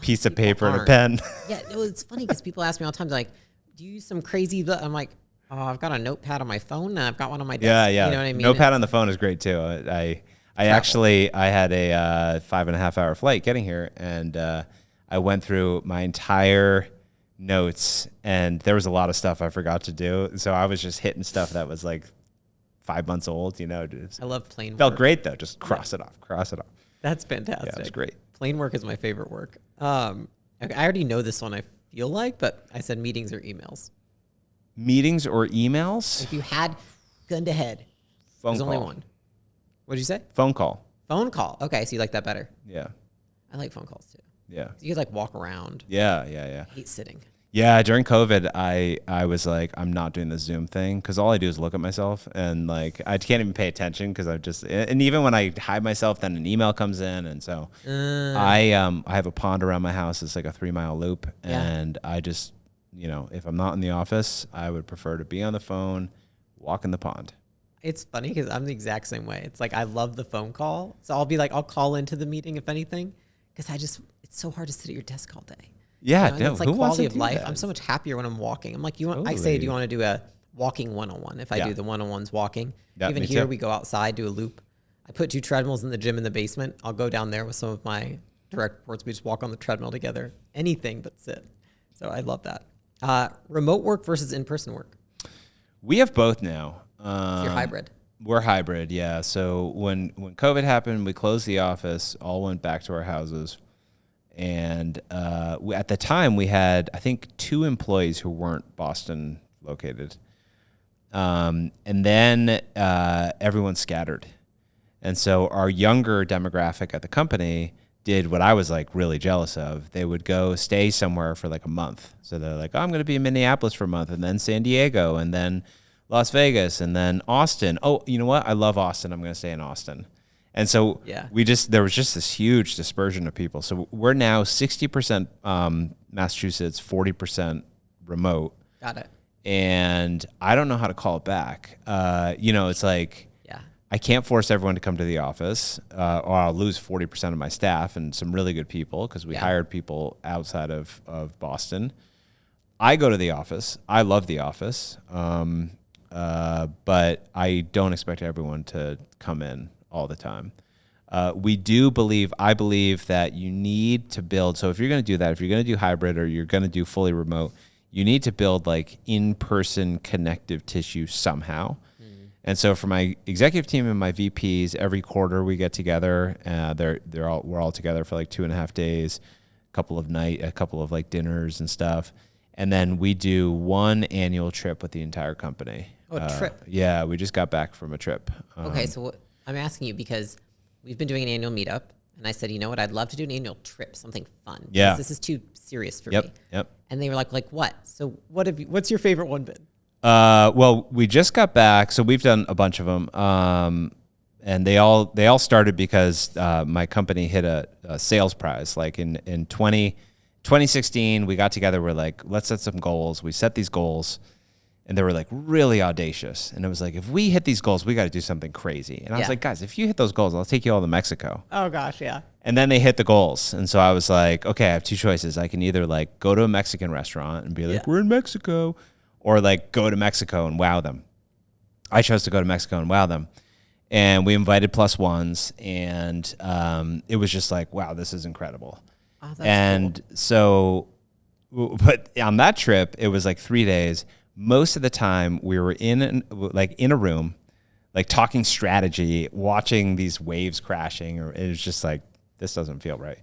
piece of paper and a pen. Yeah, it's funny because people ask me all the time, they're like, do you use some crazy, I'm like, oh, I've got a notepad on my phone and I've got one on my desk. Yeah. You know what I mean? Notepad on the phone is great too. I had a 5.5 hour flight getting here, and I went through my entire notes, and there was a lot of stuff I forgot to do. So I was just hitting stuff that was like 5 months old. I love plane work. Felt great though. Just cross it off. That's fantastic. Yeah, it's great. Plane work is my favorite work. Okay, I already know this one. I feel like, but I said meetings or emails. Meetings or emails? If you had gun to head, Phone there's call. only one. What did you say? Phone call. Phone call. Okay, so you like that better. Yeah. I like phone calls too. Yeah. You could like walk around. Yeah. I hate sitting. Yeah, during COVID, I was like, I'm not doing the Zoom thing because all I do is look at myself and like I can't even pay attention because and even when I hide myself, then an email comes in, and so I have a pond around my house. It's like a 3-mile loop, and I just if I'm not in the office, I would prefer to be on the phone, walk in the pond. It's funny because I'm the exact same way. It's like I love the phone call, so I'll call into the meeting if anything, because it's so hard to sit at your desk all day. Yeah, it's like who wants quality to of do life. that? I'm so much happier when I'm walking. I'm like, I say, do you want to do a walking one-on-one? If I do the one-on-ones walking, even me here too. we go outside, do a loop. I put 2 treadmills in the gym in the basement. I'll go down there with some of my direct reports. We just walk on the treadmill together. Anything but sit. So I love that. Remote work versus in-person work. We have both now. You're hybrid. We're hybrid, yeah. So when COVID happened, we closed the office, all went back to our houses. And at the time, we had, I think, 2 employees who weren't Boston located. And then everyone scattered. And so our younger demographic at the company did what I was like really jealous of. They would go stay somewhere for like a month. So they're like, oh, I'm going to be in Minneapolis for a month, and then San Diego, and then Las Vegas, and then Austin. Oh, you know what? I love Austin. I'm going to stay in Austin. And so there was just this huge dispersion of people. So we're now 60% Massachusetts, 40% remote. Got it. And I don't know how to call it back. It's like, I can't force everyone to come to the office, or I'll lose 40% of my staff and some really good people because we hired people outside of Boston. I go to the office. I love the office. But I don't expect everyone to come in all the time. I believe that you need to build. So if you're going to do that, if you're going to do hybrid or you're going to do fully remote, you need to build like in-person connective tissue somehow. And so for my executive team and my VPs, every quarter we get together. We're all together for like 2.5 days, a couple of like dinners and stuff. And then we do one annual trip with the entire company. Oh, a trip. Yeah, we just got back from a trip. Okay, so I'm asking you because we've been doing an annual meetup, and I said, you know what, I'd love to do an annual trip, something fun. Yeah. This is too serious for Yep, me. yep. And they were like what? So what's your favorite one been? Well, we just got back, so we've done a bunch of them. And they all started because my company hit a sales prize. Like in 2016, we got together. We're like, let's set some goals. We set these goals, and they were like really audacious. And it was like, if we hit these goals, we got to do something crazy. And I was like, guys, if you hit those goals, I'll take you all to Mexico. Oh gosh, yeah. And then they hit the goals. And so I was like, okay, I have two choices. I can either like go to a Mexican restaurant and be like, we're in Mexico, or like go to Mexico and wow them. I chose to go to Mexico and wow them. And we invited plus ones, and it was just like, wow, this is incredible. Oh, that's and so, but on that trip, it was like 3 days. Most of the time we were in a room, like talking strategy, watching these waves crashing, or it was just like, this doesn't feel right.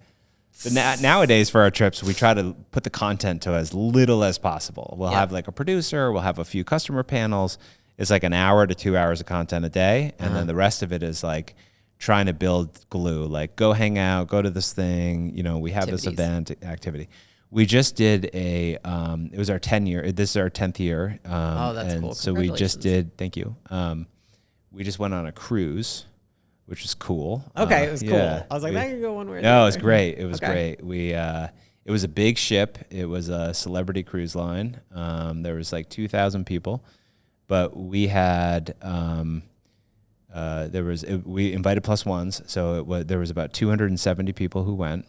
But nowadays for our trips, we try to put the content to as little as possible. We'll have like a producer, we'll have a few customer panels. It's like an hour to 2 hours of content a day. And then the rest of it is like trying to build glue, like go hang out, go to this thing. You know, we have this event activity. We just did it was our 10 year. This is our 10th year. Oh, that's cool. So we just did, thank you. We just went on a cruise, which was cool. Okay, it was cool. I was like, that could go one way or the No, other. it was great. It was great. It was a big ship. It was a celebrity cruise line. There was like 2,000 people, but we had we invited plus ones, so there was about 270 people who went,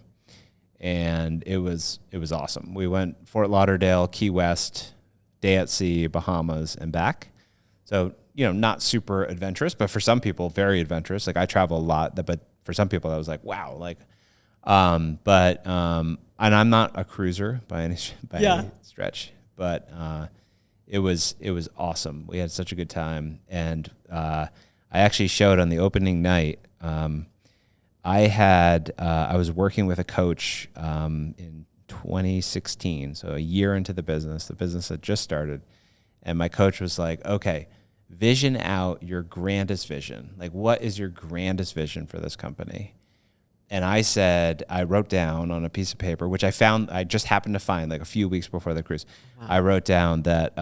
and it was awesome. We went Fort Lauderdale, Key West, day at sea, Bahamas, and back. So, you know, not super adventurous, but for some people, very adventurous. Like I travel a lot, but for some people, I was like, wow, like, and I'm not a cruiser by any stretch, but it was awesome. We had such a good time, and I actually showed on the opening night. I was working with a coach in 2016, so a year into the business. The business had just started, and my coach was like, okay, vision out your grandest vision. Like, what is your grandest vision for this company? And I wrote down on a piece of paper, which I just happened to find like a few weeks before the cruise. Wow. I wrote down that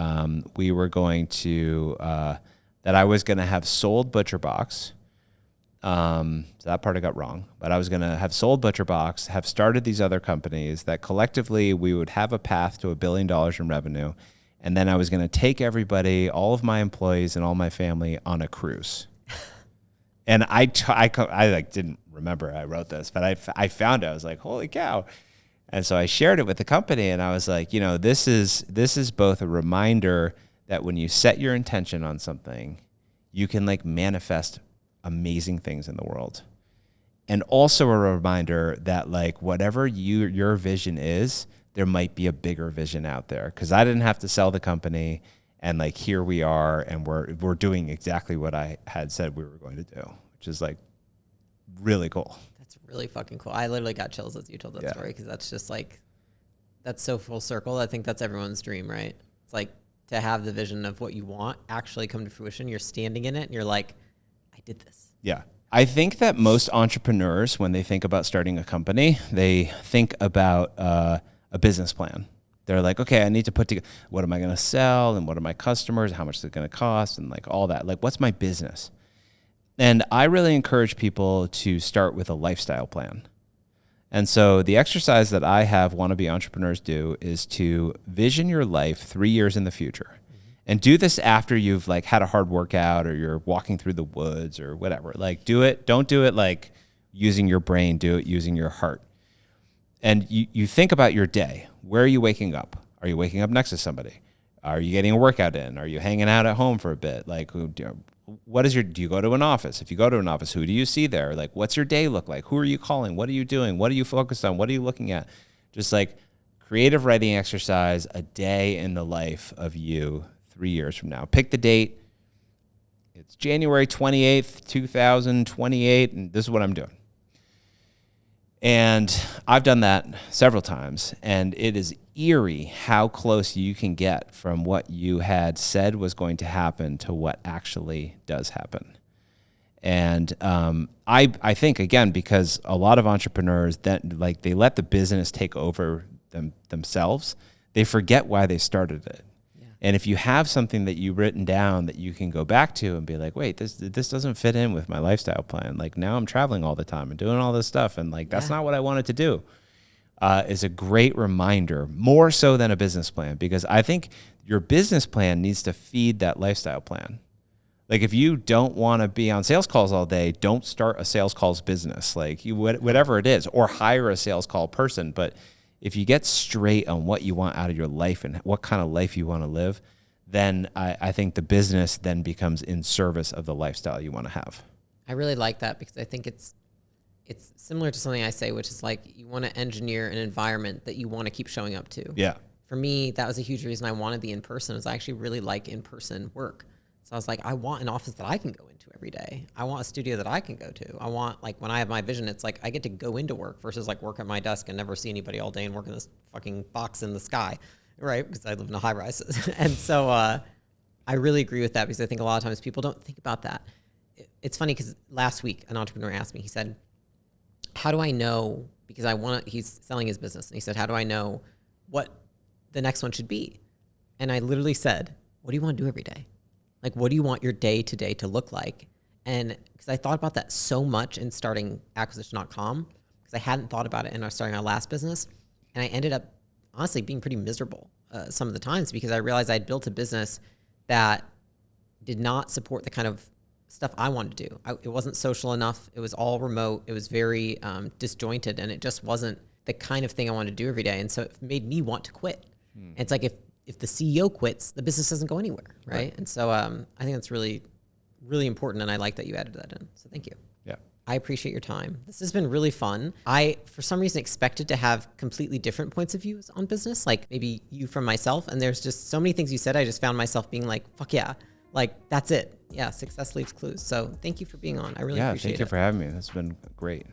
we were going to, that I was going to have sold ButcherBox. So that part I got wrong, but I was going to have sold ButcherBox, have started these other companies that collectively we would have a path to $1 billion in revenue. And then I was going to take everybody, all of my employees and all my family on a cruise. And I like didn't remember I wrote this, but I found it. I was like, holy cow. And so I shared it with the company, and I was like, you know, this is both a reminder that when you set your intention on something, you can like manifest amazing things in the world. And also a reminder that like whatever your vision is, there might be a bigger vision out there. Cause I didn't have to sell the company, and like here we are, and we're doing exactly what I had said we were going to do, which is like really cool. That's really fucking cool. I literally got chills as you told that story, because that's just like, that's so full circle. I think that's everyone's dream, right? It's like to have the vision of what you want actually come to fruition. You're standing in it and you're like, I did this. Yeah. I think that most entrepreneurs, when they think about starting a company, they think about a business plan. They're like, okay, I need to put together, what am I going to sell, and what are my customers, how much is it going to cost, and like all that. Like, what's my business? And I really encourage people to start with a lifestyle plan. And so the exercise that I have wannabe entrepreneurs do is to vision your life 3 years in the future. And do this after you've like had a hard workout, or you're walking through the woods or whatever. Like do it. Don't do it like using your brain. Do it using your heart. And you think about your day. Where are you waking up? Are you waking up next to somebody? Are you getting a workout in? Are you hanging out at home for a bit? Like, do you go to an office? If you go to an office, who do you see there? Like, what's your day look like? Who are you calling? What are you doing? What are you focused on? What are you looking at? Just like creative writing exercise, a day in the life of you 3 years from now. Pick the date. It's January 28th, 2028, and this is what I'm doing. And I've done that several times, and it is eerie how close you can get from what you had said was going to happen to what actually does happen. And I think, again, because a lot of entrepreneurs, that like they let the business take over themselves, they forget why they started it. And if you have something that you've written down that you can go back to and be like, wait, this doesn't fit in with my lifestyle plan. Like now I'm traveling all the time and doing all this stuff. And like, that's not what I wanted to do. Is a great reminder, more so than a business plan, because I think your business plan needs to feed that lifestyle plan. Like if you don't want to be on sales calls all day, don't start a sales calls business, like whatever it is, or hire a sales call person. But if you get straight on what you want out of your life and what kind of life you want to live, then I think the business then becomes in service of the lifestyle you want to have. I really like that because I think it's similar to something I say, which is like you want to engineer an environment that you want to keep showing up to. Yeah. For me, that was a huge reason I wanted the in-person, is I actually really like in-person work. So I was like, I want an office that I can go into every day. I want a studio that I can go to. I want, like, when I have my vision, it's like I get to go into work versus like work at my desk and never see anybody all day and work in this fucking box in the sky, right? Because I live in a high rise. And so I really agree with that, because I think a lot of times people don't think about that. It's funny because last week an entrepreneur asked me, he said, how do I know, because he's selling his business. And he said, how do I know what the next one should be? And I literally said, what do you want to do every day? Like, what do you want your day to day to look like? And because I thought about that so much in starting acquisition.com, because I hadn't thought about it in starting our last business. And I ended up honestly being pretty miserable some of the times, because I realized I'd built a business that did not support the kind of stuff I wanted to do. It wasn't social enough. It was all remote. It was very disjointed, and it just wasn't the kind of thing I wanted to do every day. And so it made me want to quit. And it's like, if the CEO quits, the business doesn't go anywhere, right? And so I think that's really, really important, and I like that you added that in. So thank you. Yeah. I appreciate your time. This has been really fun. I, for some reason, expected to have completely different points of views on business, like maybe you from myself, and there's just so many things you said, I just found myself being like, fuck yeah, like that's it. Yeah, success leaves clues. So thank you for being on. I really appreciate it. Yeah, thank you for having me. That's been great.